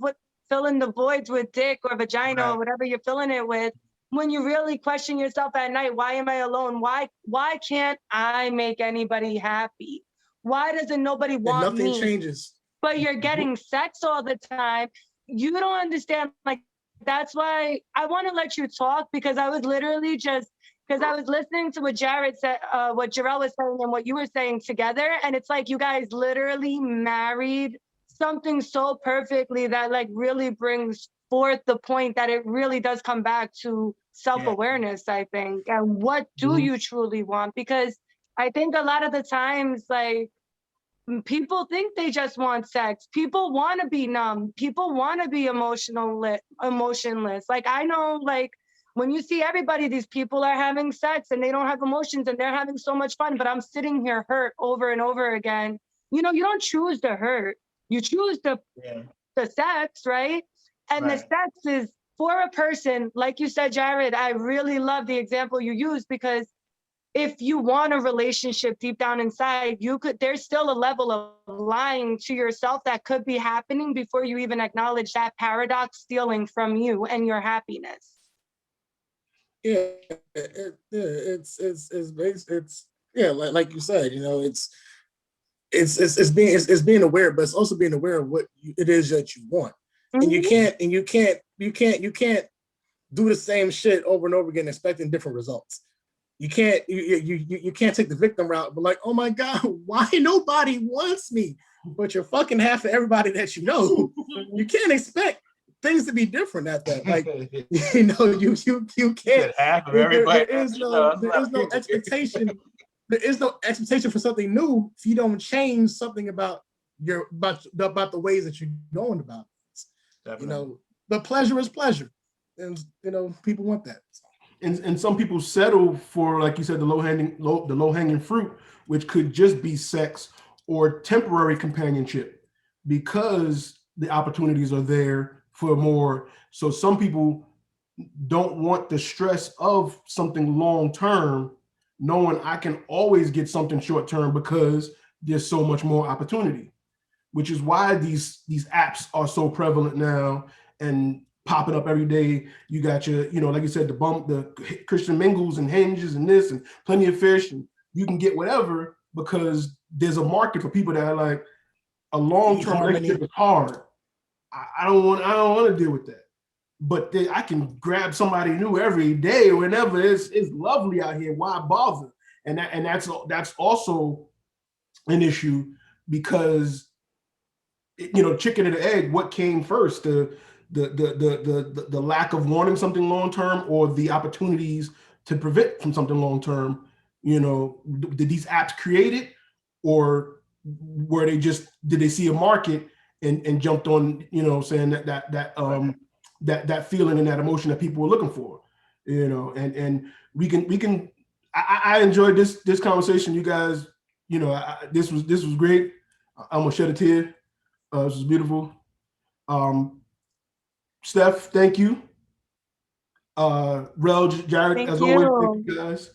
filling the voids with dick or vagina or whatever you're filling it with, when you really question yourself at night, why am I alone? Why can't I make anybody happy? Why doesn't nobody want me? Nothing changes. But you're getting sex all the time. You don't understand. Like, that's why I want to let you talk, because I was literally because I was listening to what Jared said, what Jarrell was saying and what you were saying together. And it's like you guys literally married something so perfectly that like really brings forth the point that it really does come back to self-awareness, I think. And what do you truly want? Because I think a lot of the times, like, people think they just want sex. People want to be numb. People want to be emotionless. Like, I know, like, when you see everybody, these people are having sex and they don't have emotions and they're having so much fun, but I'm sitting here hurt over and over again. You don't choose to hurt. You choose the sex, right? And the sex is for a person, like you said, Jared. I really love the example you used, because if you want a relationship deep down inside, there's still a level of lying to yourself that could be happening before you even acknowledge that paradox stealing from you and your happiness. It's like you said, it's being aware, but it's also being aware of what it is that you want. And you can't do the same shit over and over again expecting different results. You can't take the victim route, but like, oh my God, why nobody wants me? But you're fucking half of everybody that you know. You can't expect things to be different at that. Like, you can't. Half of everybody. There is no expectation. There is no expectation for something new if you don't change something about the ways that you're going about it. Definitely. But pleasure is pleasure, and people want that. And some people settle for, like you said, the low hanging fruit, which could just be sex or temporary companionship, because the opportunities are there for more. So some people don't want the stress of something long term, knowing I can always get something short term because there's so much more opportunity, which is why these apps are so prevalent now and popping up every day. You got your, like you said, the Christian Mingles and Hinges and this and Plenty of Fish, and you can get whatever because there's a market for people that are like, a long-term relationship is hard. I don't want to deal with that. But I can grab somebody new every day or whenever. It's lovely out here. Why bother? And that's also an issue, because chicken and the egg. What came first? The lack of wanting something long term, or the opportunities to prevent from something long term? Did these apps create it, or were did they see a market and jumped on? Saying that feeling and that emotion that people were looking for. And we can. I enjoyed this conversation, you guys. This was great. I'm gonna shed a tear. This was beautiful. Steph, thank you. Rel, Jared, as always, thank you guys.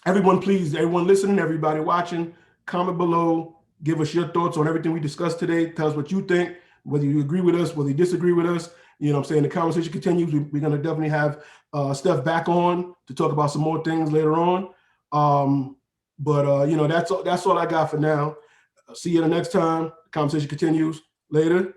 Everyone listening, everybody watching, comment below. Give us your thoughts on everything we discussed today. Tell us what you think, whether you agree with us, whether you disagree with us. I'm saying? The conversation continues. We're going to definitely have Steph back on to talk about some more things later on. But that's all I got for now. See you the next time. The conversation continues later.